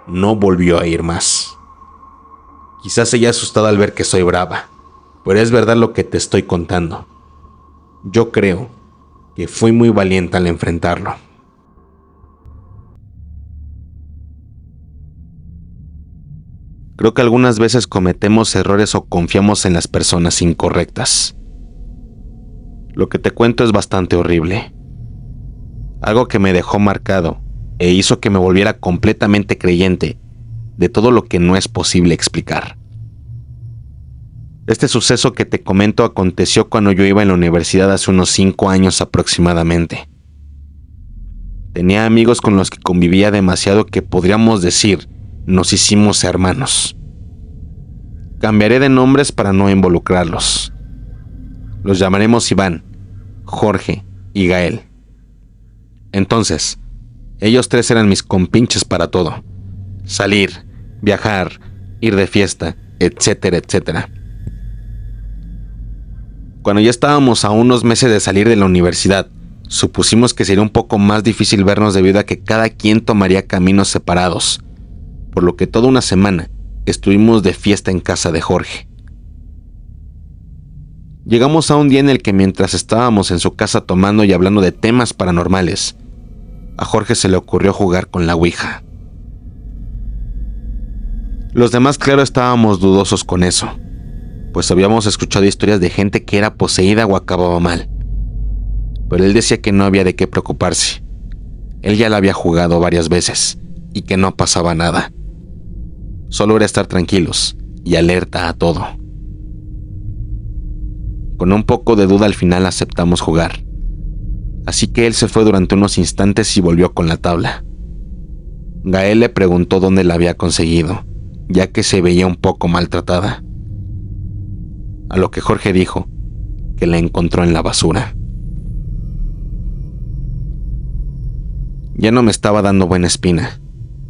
[SPEAKER 1] no volvió a ir más. Quizás ella asustada al ver que soy brava, pero es verdad lo que te estoy contando. Yo creo que fui muy valiente al enfrentarlo. Creo que algunas veces cometemos errores o confiamos en las personas incorrectas. Lo que te cuento es bastante horrible. Algo que me dejó marcado e hizo que me volviera completamente creyente de todo lo que no es posible explicar. Este suceso que te comento aconteció cuando yo iba en la universidad hace unos 5 años aproximadamente. Tenía amigos con los que convivía demasiado que podríamos decir nos hicimos hermanos. Cambiaré de nombres para no involucrarlos. Los llamaremos Iván, Jorge y Gael. Entonces, ellos 3 eran mis compinches para todo. Salir, viajar, ir de fiesta, etcétera, etcétera. Cuando ya estábamos a unos meses de salir de la universidad Supusimos que sería un poco más difícil vernos debido a que cada quien tomaría caminos separados, por lo que toda una semana estuvimos de fiesta en casa de Jorge. Llegamos a un día en el que mientras estábamos en su casa tomando y hablando de temas paranormales, a Jorge se le ocurrió jugar con la ouija. Los demás, claro, estábamos dudosos con eso, pues habíamos escuchado historias de gente que era poseída o acababa mal. Pero él decía que no había de qué preocuparse. Él ya la había jugado varias veces y que no pasaba nada. Solo era estar tranquilos y alerta a todo. Con un poco de duda al final aceptamos jugar. Así que él se fue durante unos instantes y volvió con la tabla. Gael le preguntó dónde la había conseguido, ya que se veía un poco maltratada. A lo que Jorge dijo que la encontró en la basura. Ya no me estaba dando buena espina,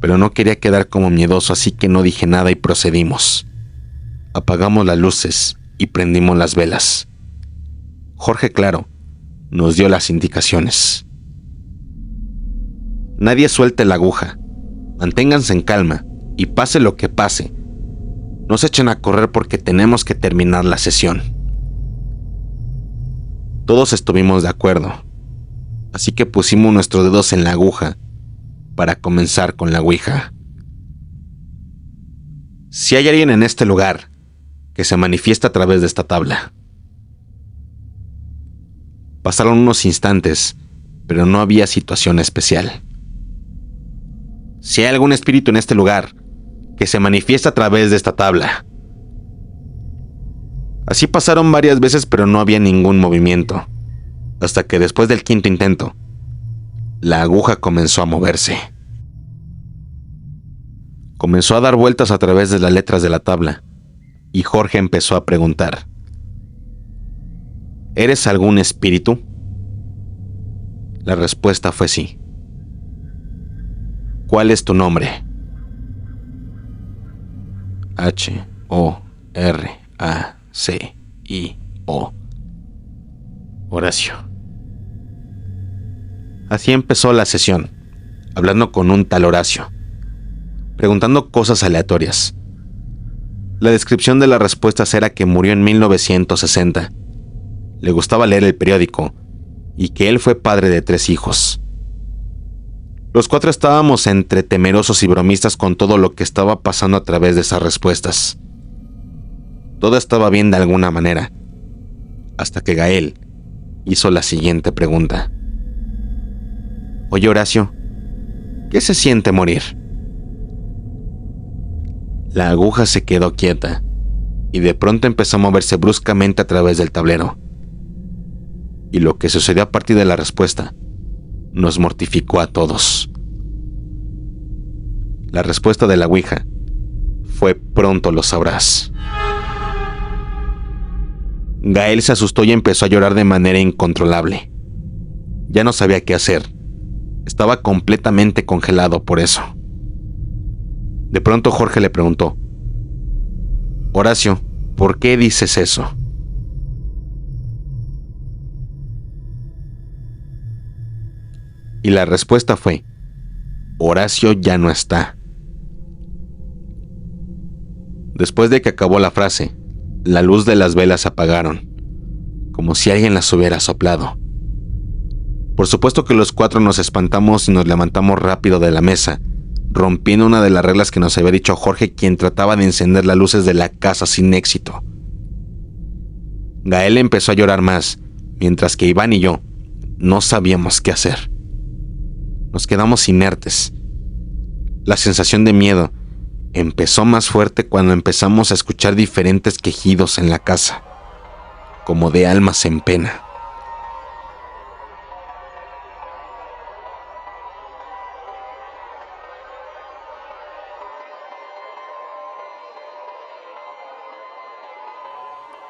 [SPEAKER 1] pero no quería quedar como miedoso, así que no dije nada y procedimos. Apagamos las luces y prendimos las velas. Jorge, claro, nos dio las indicaciones. Nadie suelte la aguja, manténganse en calma y pase lo que pase, no se echen a correr porque tenemos que terminar la sesión. Todos estuvimos de acuerdo, así que pusimos nuestros dedos en la aguja para comenzar con la ouija. Si hay alguien en este lugar, que se manifiesta a través de esta tabla. Pasaron unos instantes, pero no había situación especial. Si hay algún espíritu en este lugar, que se manifiesta a través de esta tabla. Así pasaron varias veces, pero no había ningún movimiento, hasta que después del quinto intento, la aguja comenzó a moverse. Comenzó a dar vueltas a través de las letras de la tabla, y Jorge empezó a preguntar: ¿eres algún espíritu? La respuesta fue sí. ¿Cuál es tu nombre? H-O-R-A-C-I-O. Horacio. Así empezó la sesión, hablando con un tal Horacio, preguntando cosas aleatorias. La descripción de las respuestas era que murió en 1960. Le gustaba leer el periódico y que él fue padre de 3 hijos. Los 4 estábamos entre temerosos y bromistas con todo lo que estaba pasando a través de esas respuestas. Todo estaba bien de alguna manera, hasta que Gael hizo la siguiente pregunta. Oye, Horacio, ¿qué se siente morir? La aguja se quedó quieta y de pronto empezó a moverse bruscamente a través del tablero. Y lo que sucedió a partir de la respuesta nos mortificó a todos. La respuesta de la ouija fue: pronto lo sabrás. Gael se asustó y empezó a llorar de manera incontrolable. Ya no sabía qué hacer. Estaba completamente congelado por eso. De pronto Jorge le preguntó: Horacio, ¿por qué dices eso? Y la respuesta fue: Horacio ya no está. Después de que acabó la frase, la luz de las velas se apagaron, como si alguien las hubiera soplado. Por supuesto que los 4 nos espantamos y nos levantamos rápido de la mesa, rompiendo una de las reglas que nos había dicho Jorge, quien trataba de encender las luces de la casa sin éxito. Gael empezó a llorar más, mientras que Iván y yo no sabíamos qué hacer. Nos quedamos inertes. La sensación de miedo empezó más fuerte cuando empezamos a escuchar diferentes quejidos en la casa, como de almas en pena.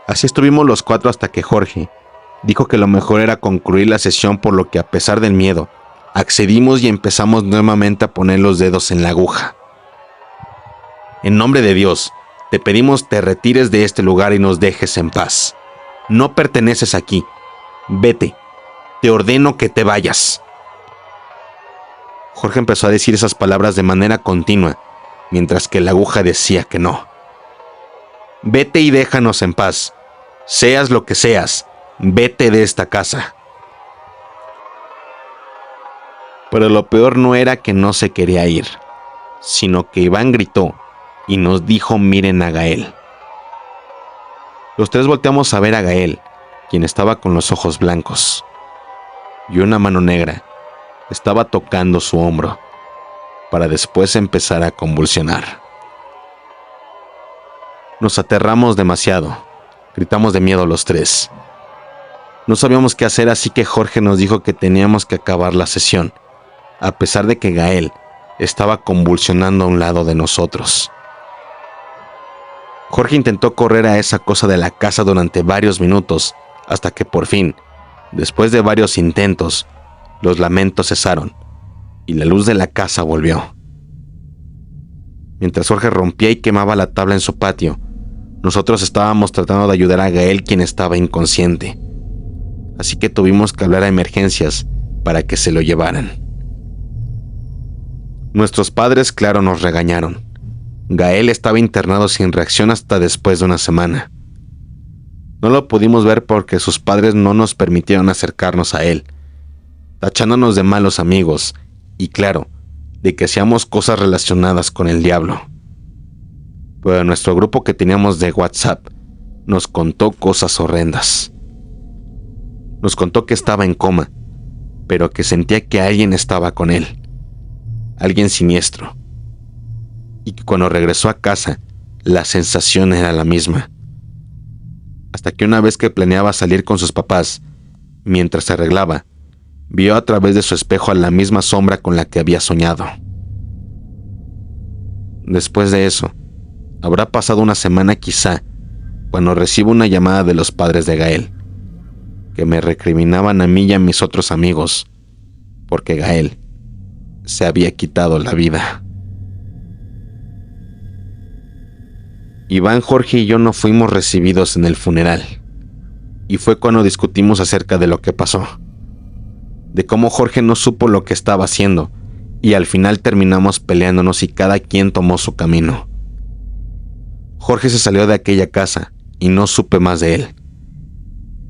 [SPEAKER 1] Así estuvimos los 4 hasta que Jorge dijo que lo mejor era concluir la sesión, por lo que, a pesar del miedo, accedimos y empezamos nuevamente a poner los dedos en la aguja. En nombre de Dios, te pedimos te retires de este lugar y nos dejes en paz. No perteneces aquí. Vete. te ordeno que te vayas. Jorge empezó a decir esas palabras de manera continua, mientras que la aguja decía que no. Vete y déjanos en paz. Seas lo que seas, vete de esta casa. Pero lo peor no era que no se quería ir, sino que Iván gritó y nos dijo: miren a Gael. Los tres volteamos a ver a Gael, quien estaba con los ojos blancos, y una mano negra estaba tocando su hombro, para después empezar a convulsionar. Nos aterramos demasiado, gritamos de miedo los tres. No sabíamos qué hacer, así que Jorge nos dijo que teníamos que acabar la sesión, a pesar de que Gael estaba convulsionando a un lado de nosotros. Jorge intentó correr a esa cosa de la casa durante varios minutos, hasta que por fin, después de varios intentos, los lamentos cesaron y la luz de la casa volvió. Mientras Jorge rompía y quemaba la tabla en su patio, nosotros estábamos tratando de ayudar a Gael, quien estaba inconsciente. Así que tuvimos que hablar a emergencias para que se lo llevaran. Nuestros padres, claro, nos regañaron. Gael estaba internado sin reacción hasta después de una semana. No lo pudimos ver porque sus padres no nos permitieron acercarnos a él, tachándonos de malos amigos y, claro, de que hacíamos cosas relacionadas con el diablo. Pero nuestro grupo que teníamos de WhatsApp nos contó cosas horrendas. Nos contó que estaba en coma, pero que sentía que alguien estaba con él, alguien siniestro, y que cuando regresó a casa, la sensación era la misma. Hasta que una vez que planeaba salir con sus papás, mientras se arreglaba, vio a través de su espejo a la misma sombra con la que había soñado. Después de eso, habrá pasado una semana quizá, cuando recibo una llamada de los padres de Gael, que me recriminaban a mí y a mis otros amigos, porque Gael se había quitado la vida. Iván, Jorge y yo no fuimos recibidos en el funeral, y fue cuando discutimos acerca de lo que pasó, de cómo Jorge no supo lo que estaba haciendo, y al final terminamos peleándonos y cada quien tomó su camino. Jorge se salió de aquella casa y no supe más de él.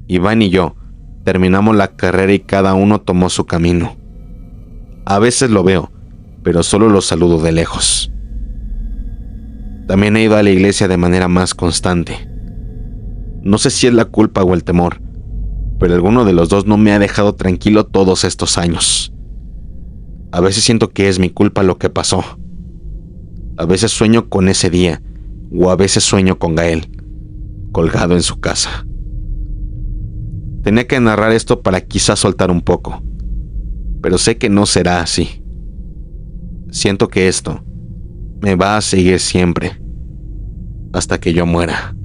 [SPEAKER 1] Iván y yo terminamos la carrera y cada uno tomó su camino. A veces lo veo, pero solo lo saludo de lejos. También he ido a la iglesia de manera más constante. No sé si es la culpa o el temor, pero alguno de los dos no me ha dejado tranquilo todos estos años. A veces siento que es mi culpa lo que pasó. A veces sueño con ese día, o a veces sueño con Gael, colgado en su casa. Tenía que narrar esto para quizás soltar un poco, pero sé que no será así. Siento que esto me va a seguir siempre, hasta que yo muera.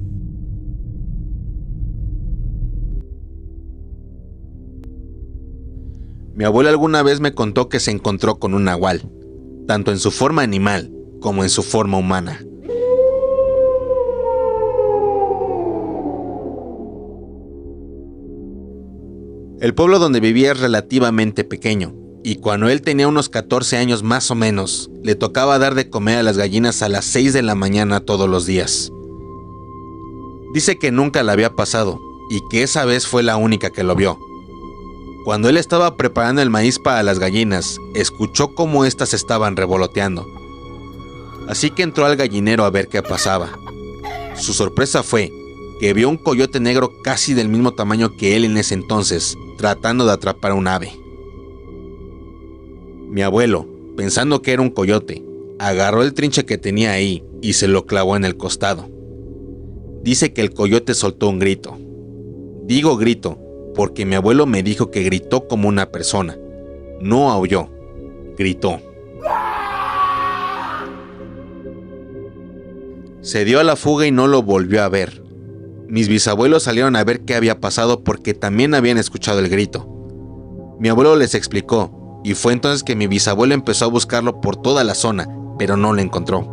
[SPEAKER 1] Mi abuelo alguna vez me contó que se encontró con un nahual, tanto en su forma animal como en su forma humana. El pueblo donde vivía es relativamente pequeño, y cuando él tenía unos 14 años más o menos, le tocaba dar de comer a las gallinas a las 6 de la mañana todos los días. Dice que nunca le había pasado, y que esa vez fue la única que lo vio. Cuando él estaba preparando el maíz para las gallinas, escuchó cómo éstas estaban revoloteando. Así que entró al gallinero a ver qué pasaba. Su sorpresa fue que vio un coyote negro casi del mismo tamaño que él en ese entonces, tratando de atrapar a un ave. Mi abuelo, pensando que era un coyote, agarró el trinche que tenía ahí y se lo clavó en el costado. Dice que el coyote soltó un grito. Digo grito porque mi abuelo me dijo que gritó como una persona. No aulló, gritó. Se dio a la fuga y no lo volvió a ver. Mis bisabuelos salieron a ver qué había pasado porque también habían escuchado el grito. Mi abuelo les explicó, y fue entonces que mi bisabuelo empezó a buscarlo por toda la zona, pero no lo encontró.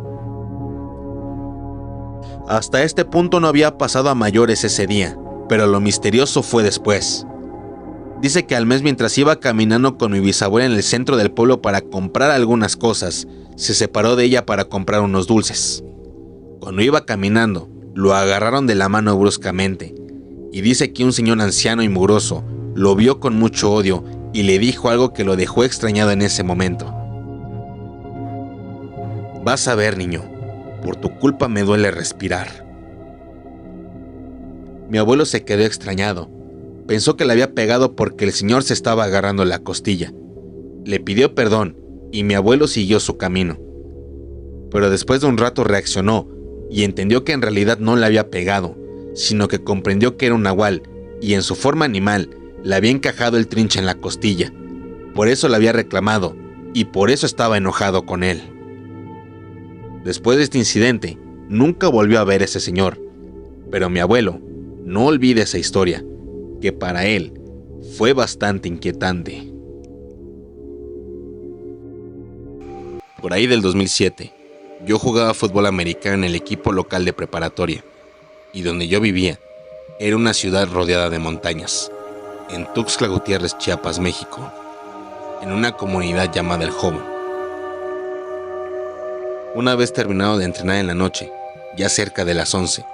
[SPEAKER 1] Hasta este punto no había pasado a mayores ese día, pero lo misterioso fue después. Dice que al mes, mientras iba caminando con mi bisabuela en el centro del pueblo para comprar algunas cosas, se separó de ella para comprar unos dulces. Cuando iba caminando, lo agarraron de la mano bruscamente, y dice que un señor anciano y mugroso lo vio con mucho odio y le dijo algo que lo dejó extrañado en ese momento. Vas a ver, niño, por tu culpa me duele respirar. Mi abuelo se quedó extrañado. Pensó que le había pegado porque el señor se estaba agarrando la costilla. Le pidió perdón y mi abuelo siguió su camino. Pero después de un rato reaccionó y entendió que en realidad no le había pegado, sino que comprendió que era un nahual y en su forma animal le había encajado el trinche en la costilla. Por eso le había reclamado y por eso estaba enojado con él. Después de este incidente, nunca volvió a ver a ese señor, pero mi abuelo no olvida esa historia, que para él fue bastante inquietante. Por ahí del 2007, yo jugaba fútbol americano en el equipo local de preparatoria, y donde yo vivía era una ciudad rodeada de montañas, en Tuxtla Gutiérrez, Chiapas, México, en una comunidad llamada El Jobo. Una vez terminado de entrenar en la noche, ya cerca de las 11,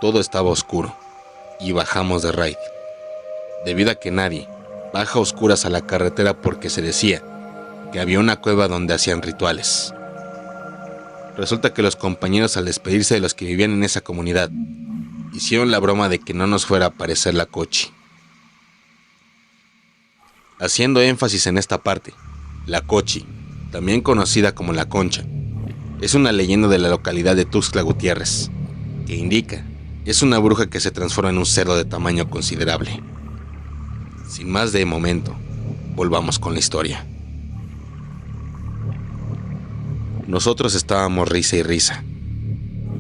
[SPEAKER 1] todo estaba oscuro y bajamos de raid, debido a que nadie baja a oscuras a la carretera porque se decía que había una cueva donde hacían rituales. Resulta que los compañeros, al despedirse de los que vivían en esa comunidad, hicieron la broma de que no nos fuera a aparecer la Cochi. Haciendo énfasis en esta parte, la Cochi, también conocida como la Concha, es una leyenda de la localidad de Tuxtla Gutiérrez, que indica es una bruja que se transforma en un cerdo de tamaño considerable. Sin más de momento, volvamos con la historia. Nosotros estábamos risa y risa.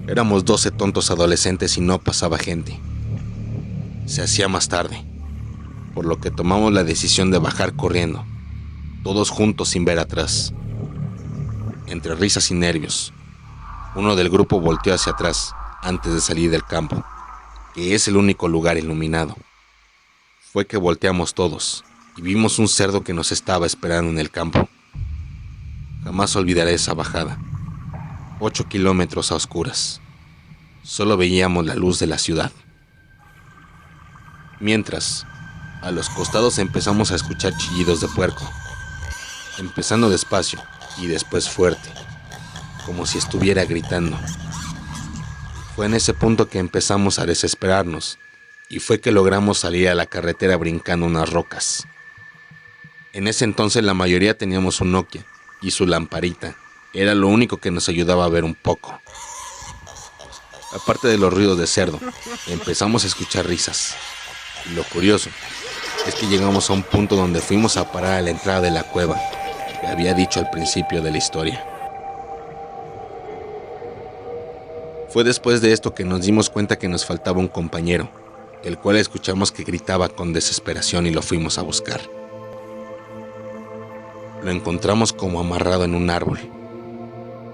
[SPEAKER 1] Éramos 12 tontos adolescentes y no pasaba gente. Se hacía más tarde, por lo que tomamos la decisión de bajar corriendo, todos juntos sin ver atrás. Entre risas y nervios, uno del grupo volteó hacia atrás antes de salir del campo, que es el único lugar iluminado. Fue que volteamos todos y vimos un cerdo que nos estaba esperando en el campo. Jamás olvidaré esa bajada. 8 kilómetros a oscuras. Solo veíamos la luz de la ciudad. Mientras, a los costados empezamos a escuchar chillidos de puerco, empezando despacio y después fuerte, como si estuviera gritando. Fue en ese punto que empezamos a desesperarnos, y fue que logramos salir a la carretera brincando unas rocas. En ese entonces la mayoría teníamos un Nokia, y su lamparita era lo único que nos ayudaba a ver un poco. Aparte de los ruidos de cerdo, empezamos a escuchar risas. Y lo curioso es que llegamos a un punto donde fuimos a parar a la entrada de la cueva, que había dicho al principio de la historia. Fue después de esto que nos dimos cuenta que nos faltaba un compañero, el cual escuchamos que gritaba con desesperación y lo fuimos a buscar. Lo encontramos como amarrado en un árbol.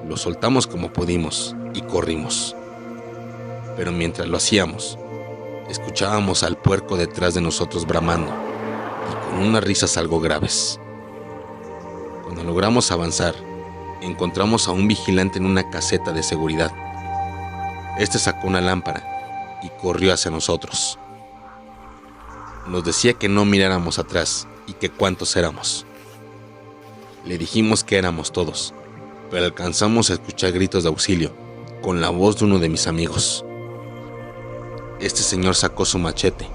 [SPEAKER 1] Lo soltamos como pudimos y corrimos. Pero mientras lo hacíamos, escuchábamos al puerco detrás de nosotros bramando y con unas risas algo graves. Cuando logramos avanzar, encontramos a un vigilante en una caseta de seguridad. Este sacó una lámpara y corrió hacia nosotros. Nos decía que no miráramos atrás y que cuántos éramos. Le dijimos que éramos todos, pero alcanzamos a escuchar gritos de auxilio con la voz de uno de mis amigos. Este señor sacó su machete,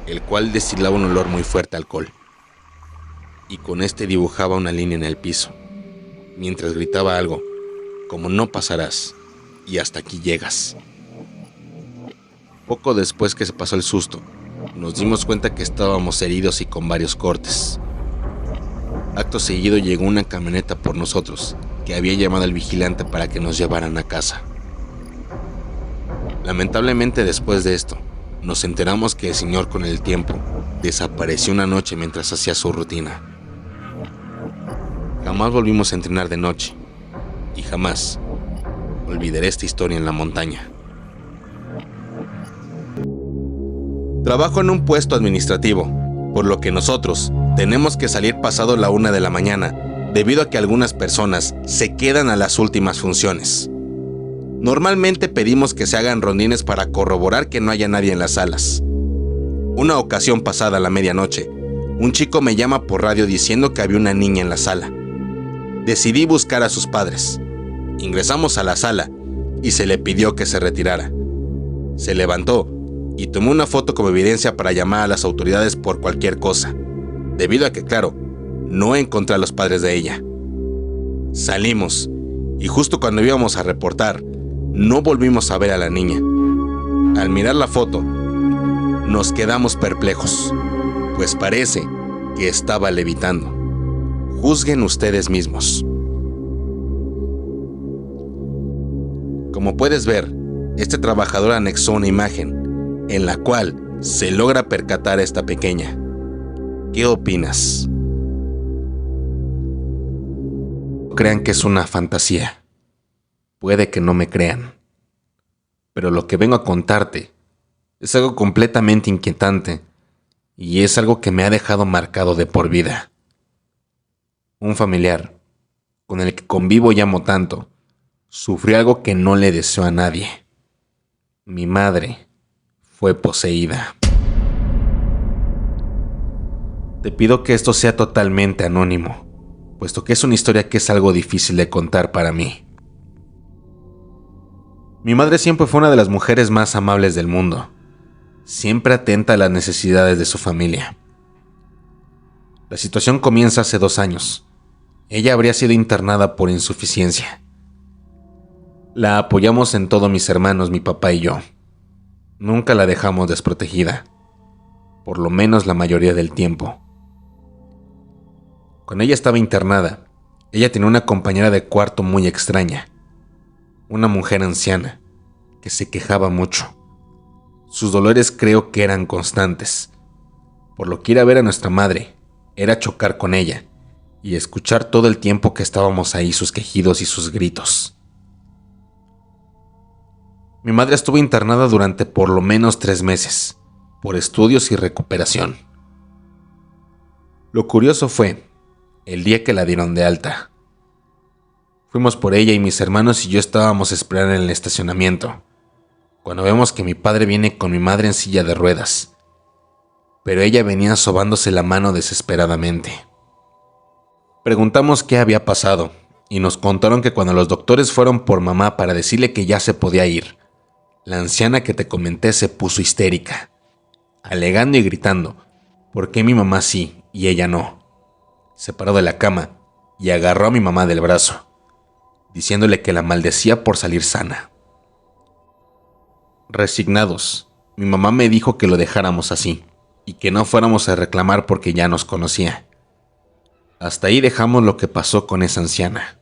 [SPEAKER 1] el cual destilaba un olor muy fuerte a alcohol, y con este dibujaba una línea en el piso, mientras gritaba algo como "no pasarás" y "hasta aquí llegas". Poco después que se pasó el susto, nos dimos cuenta que estábamos heridos y con varios cortes. Acto seguido llegó una camioneta por nosotros, que había llamado al vigilante para que nos llevaran a casa. Lamentablemente, después de esto, nos enteramos que el señor con el tiempo desapareció una noche mientras hacía su rutina. Jamás volvimos a entrenar de noche, y jamás olvidaré esta historia en la montaña. Trabajo en un puesto administrativo, por lo que nosotros tenemos que salir pasado la 1 de la mañana, debido a que algunas personas se quedan a las últimas funciones. Normalmente pedimos que se hagan rondines para corroborar que no haya nadie en las salas. Una ocasión pasada la medianoche, un chico me llama por radio diciendo que había una niña en la sala. Decidí buscar a sus padres. Ingresamos a la sala y se le pidió que se retirara. Se levantó y tomó una foto como evidencia para llamar a las autoridades por cualquier cosa, debido a que, claro, no encontré a los padres de ella. Salimos y justo cuando íbamos a reportar, no volvimos a ver a la niña. Al mirar la foto, nos quedamos perplejos, pues parece que estaba levitando. Juzguen ustedes mismos. Como puedes ver, este trabajador anexó una imagen en la cual se logra percatar a esta pequeña. ¿Qué opinas? Crean que es una fantasía. Puede que no me crean. Pero lo que vengo a contarte es algo completamente inquietante y es algo que me ha dejado marcado de por vida. Un familiar con el que convivo y amo tanto sufrió algo que no le deseo a nadie. Mi madre fue poseída. Te pido que esto sea totalmente anónimo, puesto que es una historia que es algo difícil de contar para mí. Mi madre siempre fue una de las mujeres más amables del mundo, siempre atenta a las necesidades de su familia. La situación comienza hace 2 años. Ella habría sido internada por insuficiencia. La apoyamos en todo mis hermanos, mi papá y yo. Nunca la dejamos desprotegida, por lo menos la mayoría del tiempo. Cuando ella estaba internada, ella tenía una compañera de cuarto muy extraña, una mujer anciana que se quejaba mucho. Sus dolores creo que eran constantes, por lo que ir a ver a nuestra madre era chocar con ella y escuchar todo el tiempo que estábamos ahí sus quejidos y sus gritos. Mi madre estuvo internada durante por lo menos 3 meses, por estudios y recuperación. Lo curioso fue el día que la dieron de alta. Fuimos por ella y mis hermanos y yo estábamos esperando en el estacionamiento, cuando vemos que mi padre viene con mi madre en silla de ruedas, pero ella venía sobándose la mano desesperadamente. Preguntamos qué había pasado y nos contaron que cuando los doctores fueron por mamá para decirle que ya se podía ir, la anciana que te comenté se puso histérica, alegando y gritando, ¿por qué mi mamá sí y ella no? Se paró de la cama y agarró a mi mamá del brazo, diciéndole que la maldecía por salir sana. Resignados, mi mamá me dijo que lo dejáramos así y que no fuéramos a reclamar porque ya nos conocía. Hasta ahí dejamos lo que pasó con esa anciana.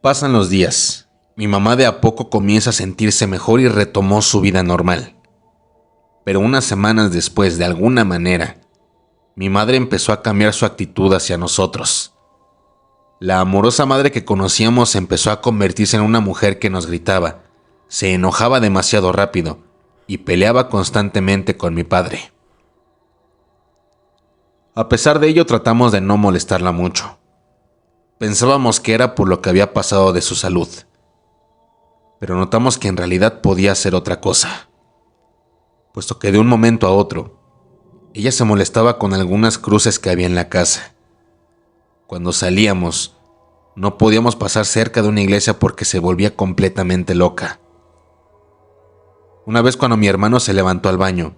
[SPEAKER 1] Pasan los días. Mi mamá de a poco comienza a sentirse mejor y retomó su vida normal. Pero unas semanas después, de alguna manera, mi madre empezó a cambiar su actitud hacia nosotros. La amorosa madre que conocíamos empezó a convertirse en una mujer que nos gritaba, se enojaba demasiado rápido y peleaba constantemente con mi padre. A pesar de ello, tratamos de no molestarla mucho. Pensábamos que era por lo que había pasado de su salud, pero notamos que en realidad podía ser otra cosa, puesto que de un momento a otro, ella se molestaba con algunas cruces que había en la casa. Cuando salíamos, no podíamos pasar cerca de una iglesia porque se volvía completamente loca. Una vez cuando mi hermano se levantó al baño,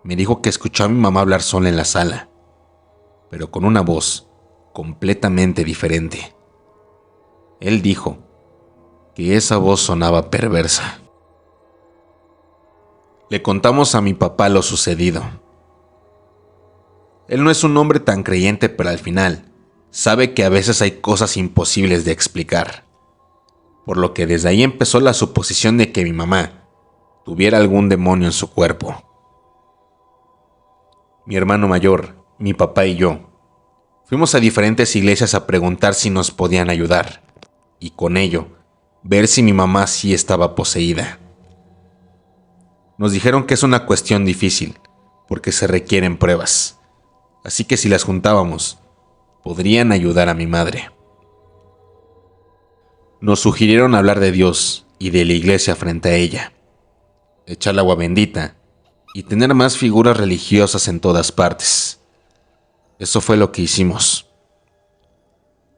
[SPEAKER 1] me dijo que escuchó a mi mamá hablar sola en la sala, pero con una voz completamente diferente. Él dijo que esa voz sonaba perversa. Le contamos a mi papá lo sucedido. Él no es un hombre tan creyente, pero al final sabe que a veces hay cosas imposibles de explicar, por lo que desde ahí empezó la suposición de que mi mamá tuviera algún demonio en su cuerpo. Mi hermano mayor, mi papá y yo fuimos a diferentes iglesias a preguntar si nos podían ayudar, y con ello ver si mi mamá sí estaba poseída. Nos dijeron que es una cuestión difícil, porque se requieren pruebas. Así que si las juntábamos, podrían ayudar a mi madre. Nos sugirieron hablar de Dios y de la iglesia frente a ella, echar agua bendita y tener más figuras religiosas en todas partes. Eso fue lo que hicimos.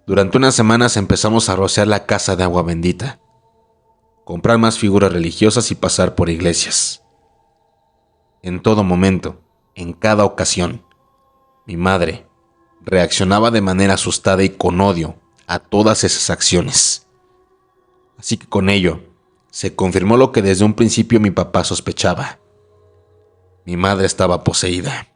[SPEAKER 1] Durante unas semanas empezamos a rociar la casa de agua bendita, comprar más figuras religiosas y pasar por iglesias. En todo momento, en cada ocasión, mi madre reaccionaba de manera asustada y con odio a todas esas acciones. Así que con ello, se confirmó lo que desde un principio mi papá sospechaba. Mi madre estaba poseída.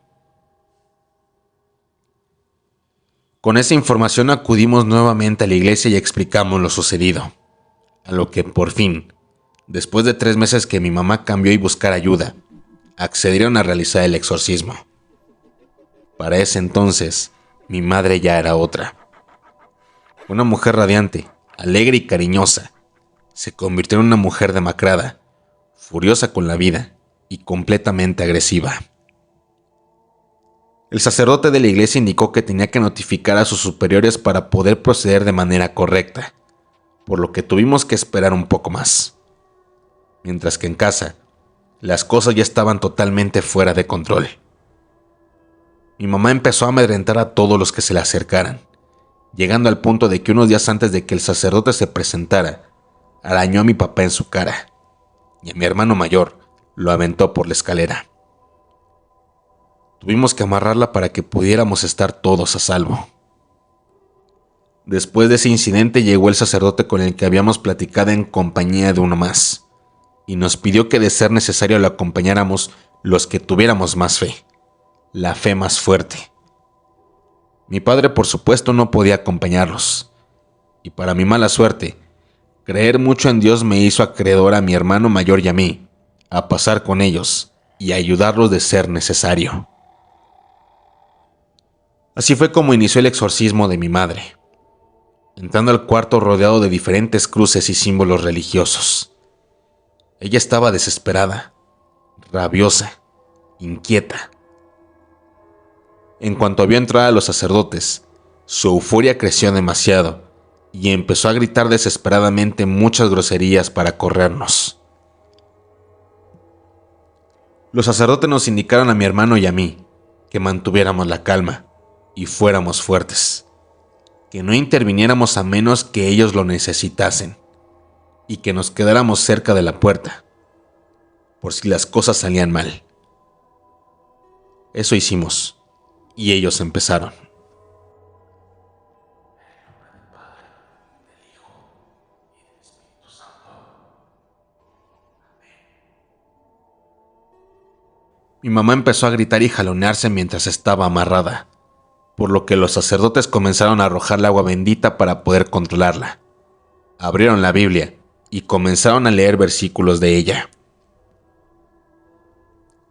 [SPEAKER 1] Con esa información acudimos nuevamente a la iglesia y explicamos lo sucedido. A lo que por fin, después de 3 meses que mi mamá cambió y buscar ayuda, accedieron a realizar el exorcismo. Para ese entonces, mi madre ya era otra. Una mujer radiante, alegre y cariñosa, se convirtió en una mujer demacrada, furiosa con la vida y completamente agresiva. El sacerdote de la iglesia indicó que tenía que notificar a sus superiores para poder proceder de manera correcta, por lo que tuvimos que esperar un poco más. Mientras que en casa, las cosas ya estaban totalmente fuera de control. Mi mamá empezó a amedrentar a todos los que se le acercaran, llegando al punto de que unos días antes de que el sacerdote se presentara, arañó a mi papá en su cara, y a mi hermano mayor lo aventó por la escalera. Tuvimos que amarrarla para que pudiéramos estar todos a salvo. Después de ese incidente llegó el sacerdote con el que habíamos platicado en compañía de uno más, y nos pidió que de ser necesario lo acompañáramos los que tuviéramos más fe, la fe más fuerte. Mi padre por supuesto no podía acompañarlos, y para mi mala suerte, creer mucho en Dios me hizo acreedor a mi hermano mayor y a mí, a pasar con ellos y a ayudarlos de ser necesario. Así fue como inició el exorcismo de mi madre, entrando al cuarto rodeado de diferentes cruces y símbolos religiosos. Ella estaba desesperada, rabiosa, inquieta. En cuanto vio entrar a los sacerdotes, su euforia creció demasiado y empezó a gritar desesperadamente muchas groserías para corrernos. Los sacerdotes nos indicaron a mi hermano y a mí que mantuviéramos la calma y fuéramos fuertes, que no interviniéramos a menos que ellos lo necesitasen y que nos quedáramos cerca de la puerta, por si las cosas salían mal. Eso hicimos, y ellos empezaron. Mi mamá empezó a gritar y jalonearse mientras estaba amarrada, por lo que los sacerdotes comenzaron a arrojarle agua bendita para poder controlarla. Abrieron la Biblia y comenzaron a leer versículos de ella.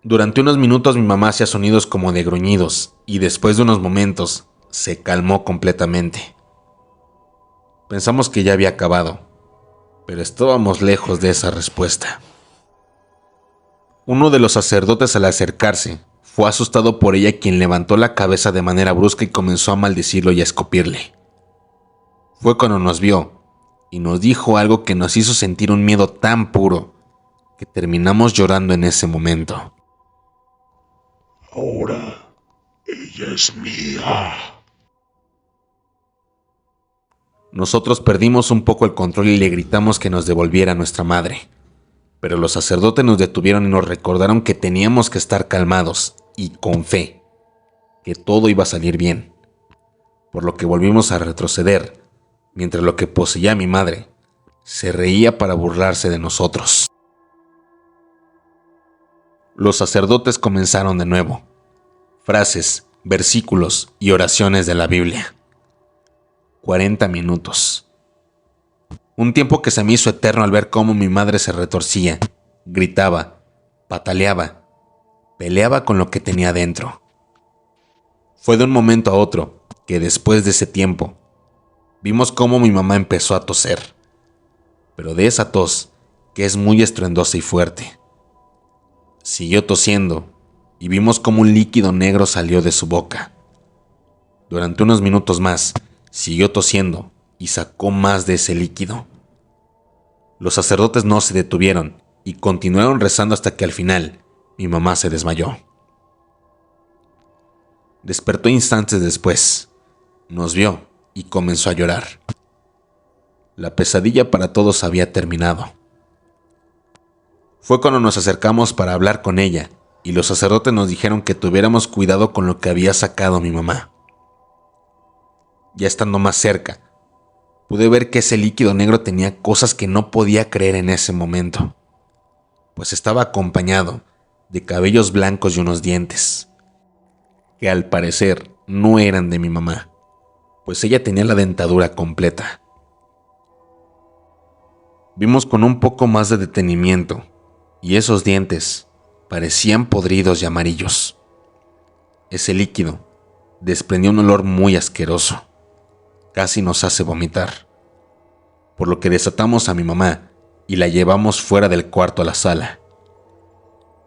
[SPEAKER 1] Durante unos minutos mi mamá hacía sonidos como de gruñidos y después de unos momentos se calmó completamente. Pensamos que ya había acabado, pero estábamos lejos de esa respuesta. Uno de los sacerdotes al acercarse fue asustado por ella, quien levantó la cabeza de manera brusca y comenzó a maldecirlo y a escupirle. Fue cuando nos vio y nos dijo algo que nos hizo sentir un miedo tan puro que terminamos llorando en ese momento.
[SPEAKER 2] Ahora, ella es mía.
[SPEAKER 1] Nosotros perdimos un poco el control y le gritamos que nos devolviera a nuestra madre. Pero los sacerdotes nos detuvieron y nos recordaron que teníamos que estar calmados y con fe, que todo iba a salir bien. Por lo que volvimos a retroceder, mientras lo que poseía a mi madre se reía para burlarse de nosotros. Los sacerdotes comenzaron de nuevo. Frases, versículos y oraciones de la Biblia. 40 minutos. Un tiempo que se me hizo eterno al ver cómo mi madre se retorcía, gritaba, pataleaba, peleaba con lo que tenía dentro. Fue de un momento a otro que después de ese tiempo, vimos cómo mi mamá empezó a toser, pero de esa tos que es muy estruendosa y fuerte. Siguió tosiendo y vimos cómo un líquido negro salió de su boca. Durante unos minutos más, siguió tosiendo y sacó más de ese líquido. Los sacerdotes no se detuvieron y continuaron rezando hasta que al final mi mamá se desmayó. Despertó instantes después, nos vio y comenzó a llorar. La pesadilla para todos había terminado. Fue cuando nos acercamos para hablar con ella y los sacerdotes nos dijeron que tuviéramos cuidado con lo que había sacado mi mamá. Ya estando más cerca, pude ver que ese líquido negro tenía cosas que no podía creer en ese momento, pues estaba acompañado de cabellos blancos y unos dientes, que al parecer no eran de mi mamá, pues ella tenía la dentadura completa. Vimos con un poco más de detenimiento, y esos dientes parecían podridos y amarillos. Ese líquido desprendió un olor muy asqueroso. Casi nos hace vomitar. Por lo que desatamos a mi mamá y la llevamos fuera del cuarto a la sala.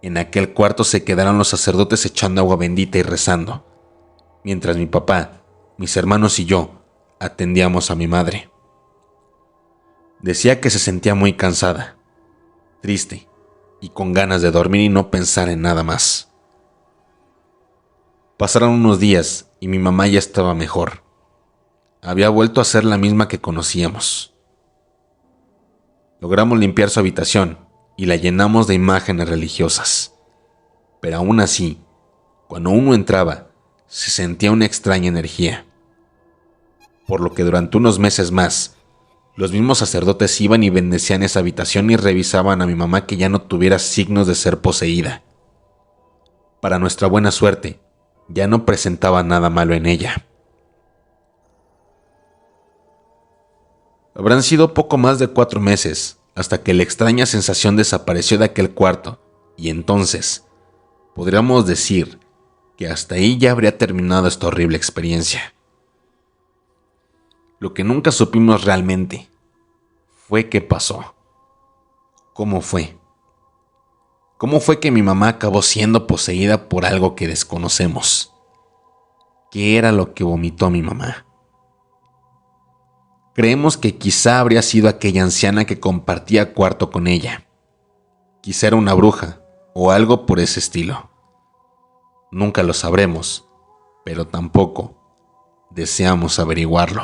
[SPEAKER 1] En aquel cuarto se quedaron los sacerdotes echando agua bendita y rezando, mientras mi papá, mis hermanos y yo atendíamos a mi madre. Decía que se sentía muy cansada, triste y con ganas de dormir y no pensar en nada más. Pasaron unos días y mi mamá ya estaba mejor. Había vuelto a ser la misma que conocíamos. Logramos limpiar su habitación y la llenamos de imágenes religiosas. Pero aún así, cuando uno entraba, se sentía una extraña energía. Por lo que durante unos meses más, los mismos sacerdotes iban y bendecían esa habitación y revisaban a mi mamá que ya no tuviera signos de ser poseída. Para nuestra buena suerte, ya no presentaba nada malo en ella. Habrán sido poco más de 4 meses hasta que la extraña sensación desapareció de aquel cuarto y entonces podríamos decir que hasta ahí ya habría terminado esta horrible experiencia. Lo que nunca supimos realmente fue qué pasó. ¿Cómo fue? ¿Cómo fue que mi mamá acabó siendo poseída por algo que desconocemos? ¿Qué era lo que vomitó mi mamá? Creemos que quizá habría sido aquella anciana que compartía cuarto con ella. Quizá era una bruja o algo por ese estilo. Nunca lo sabremos, pero tampoco deseamos averiguarlo.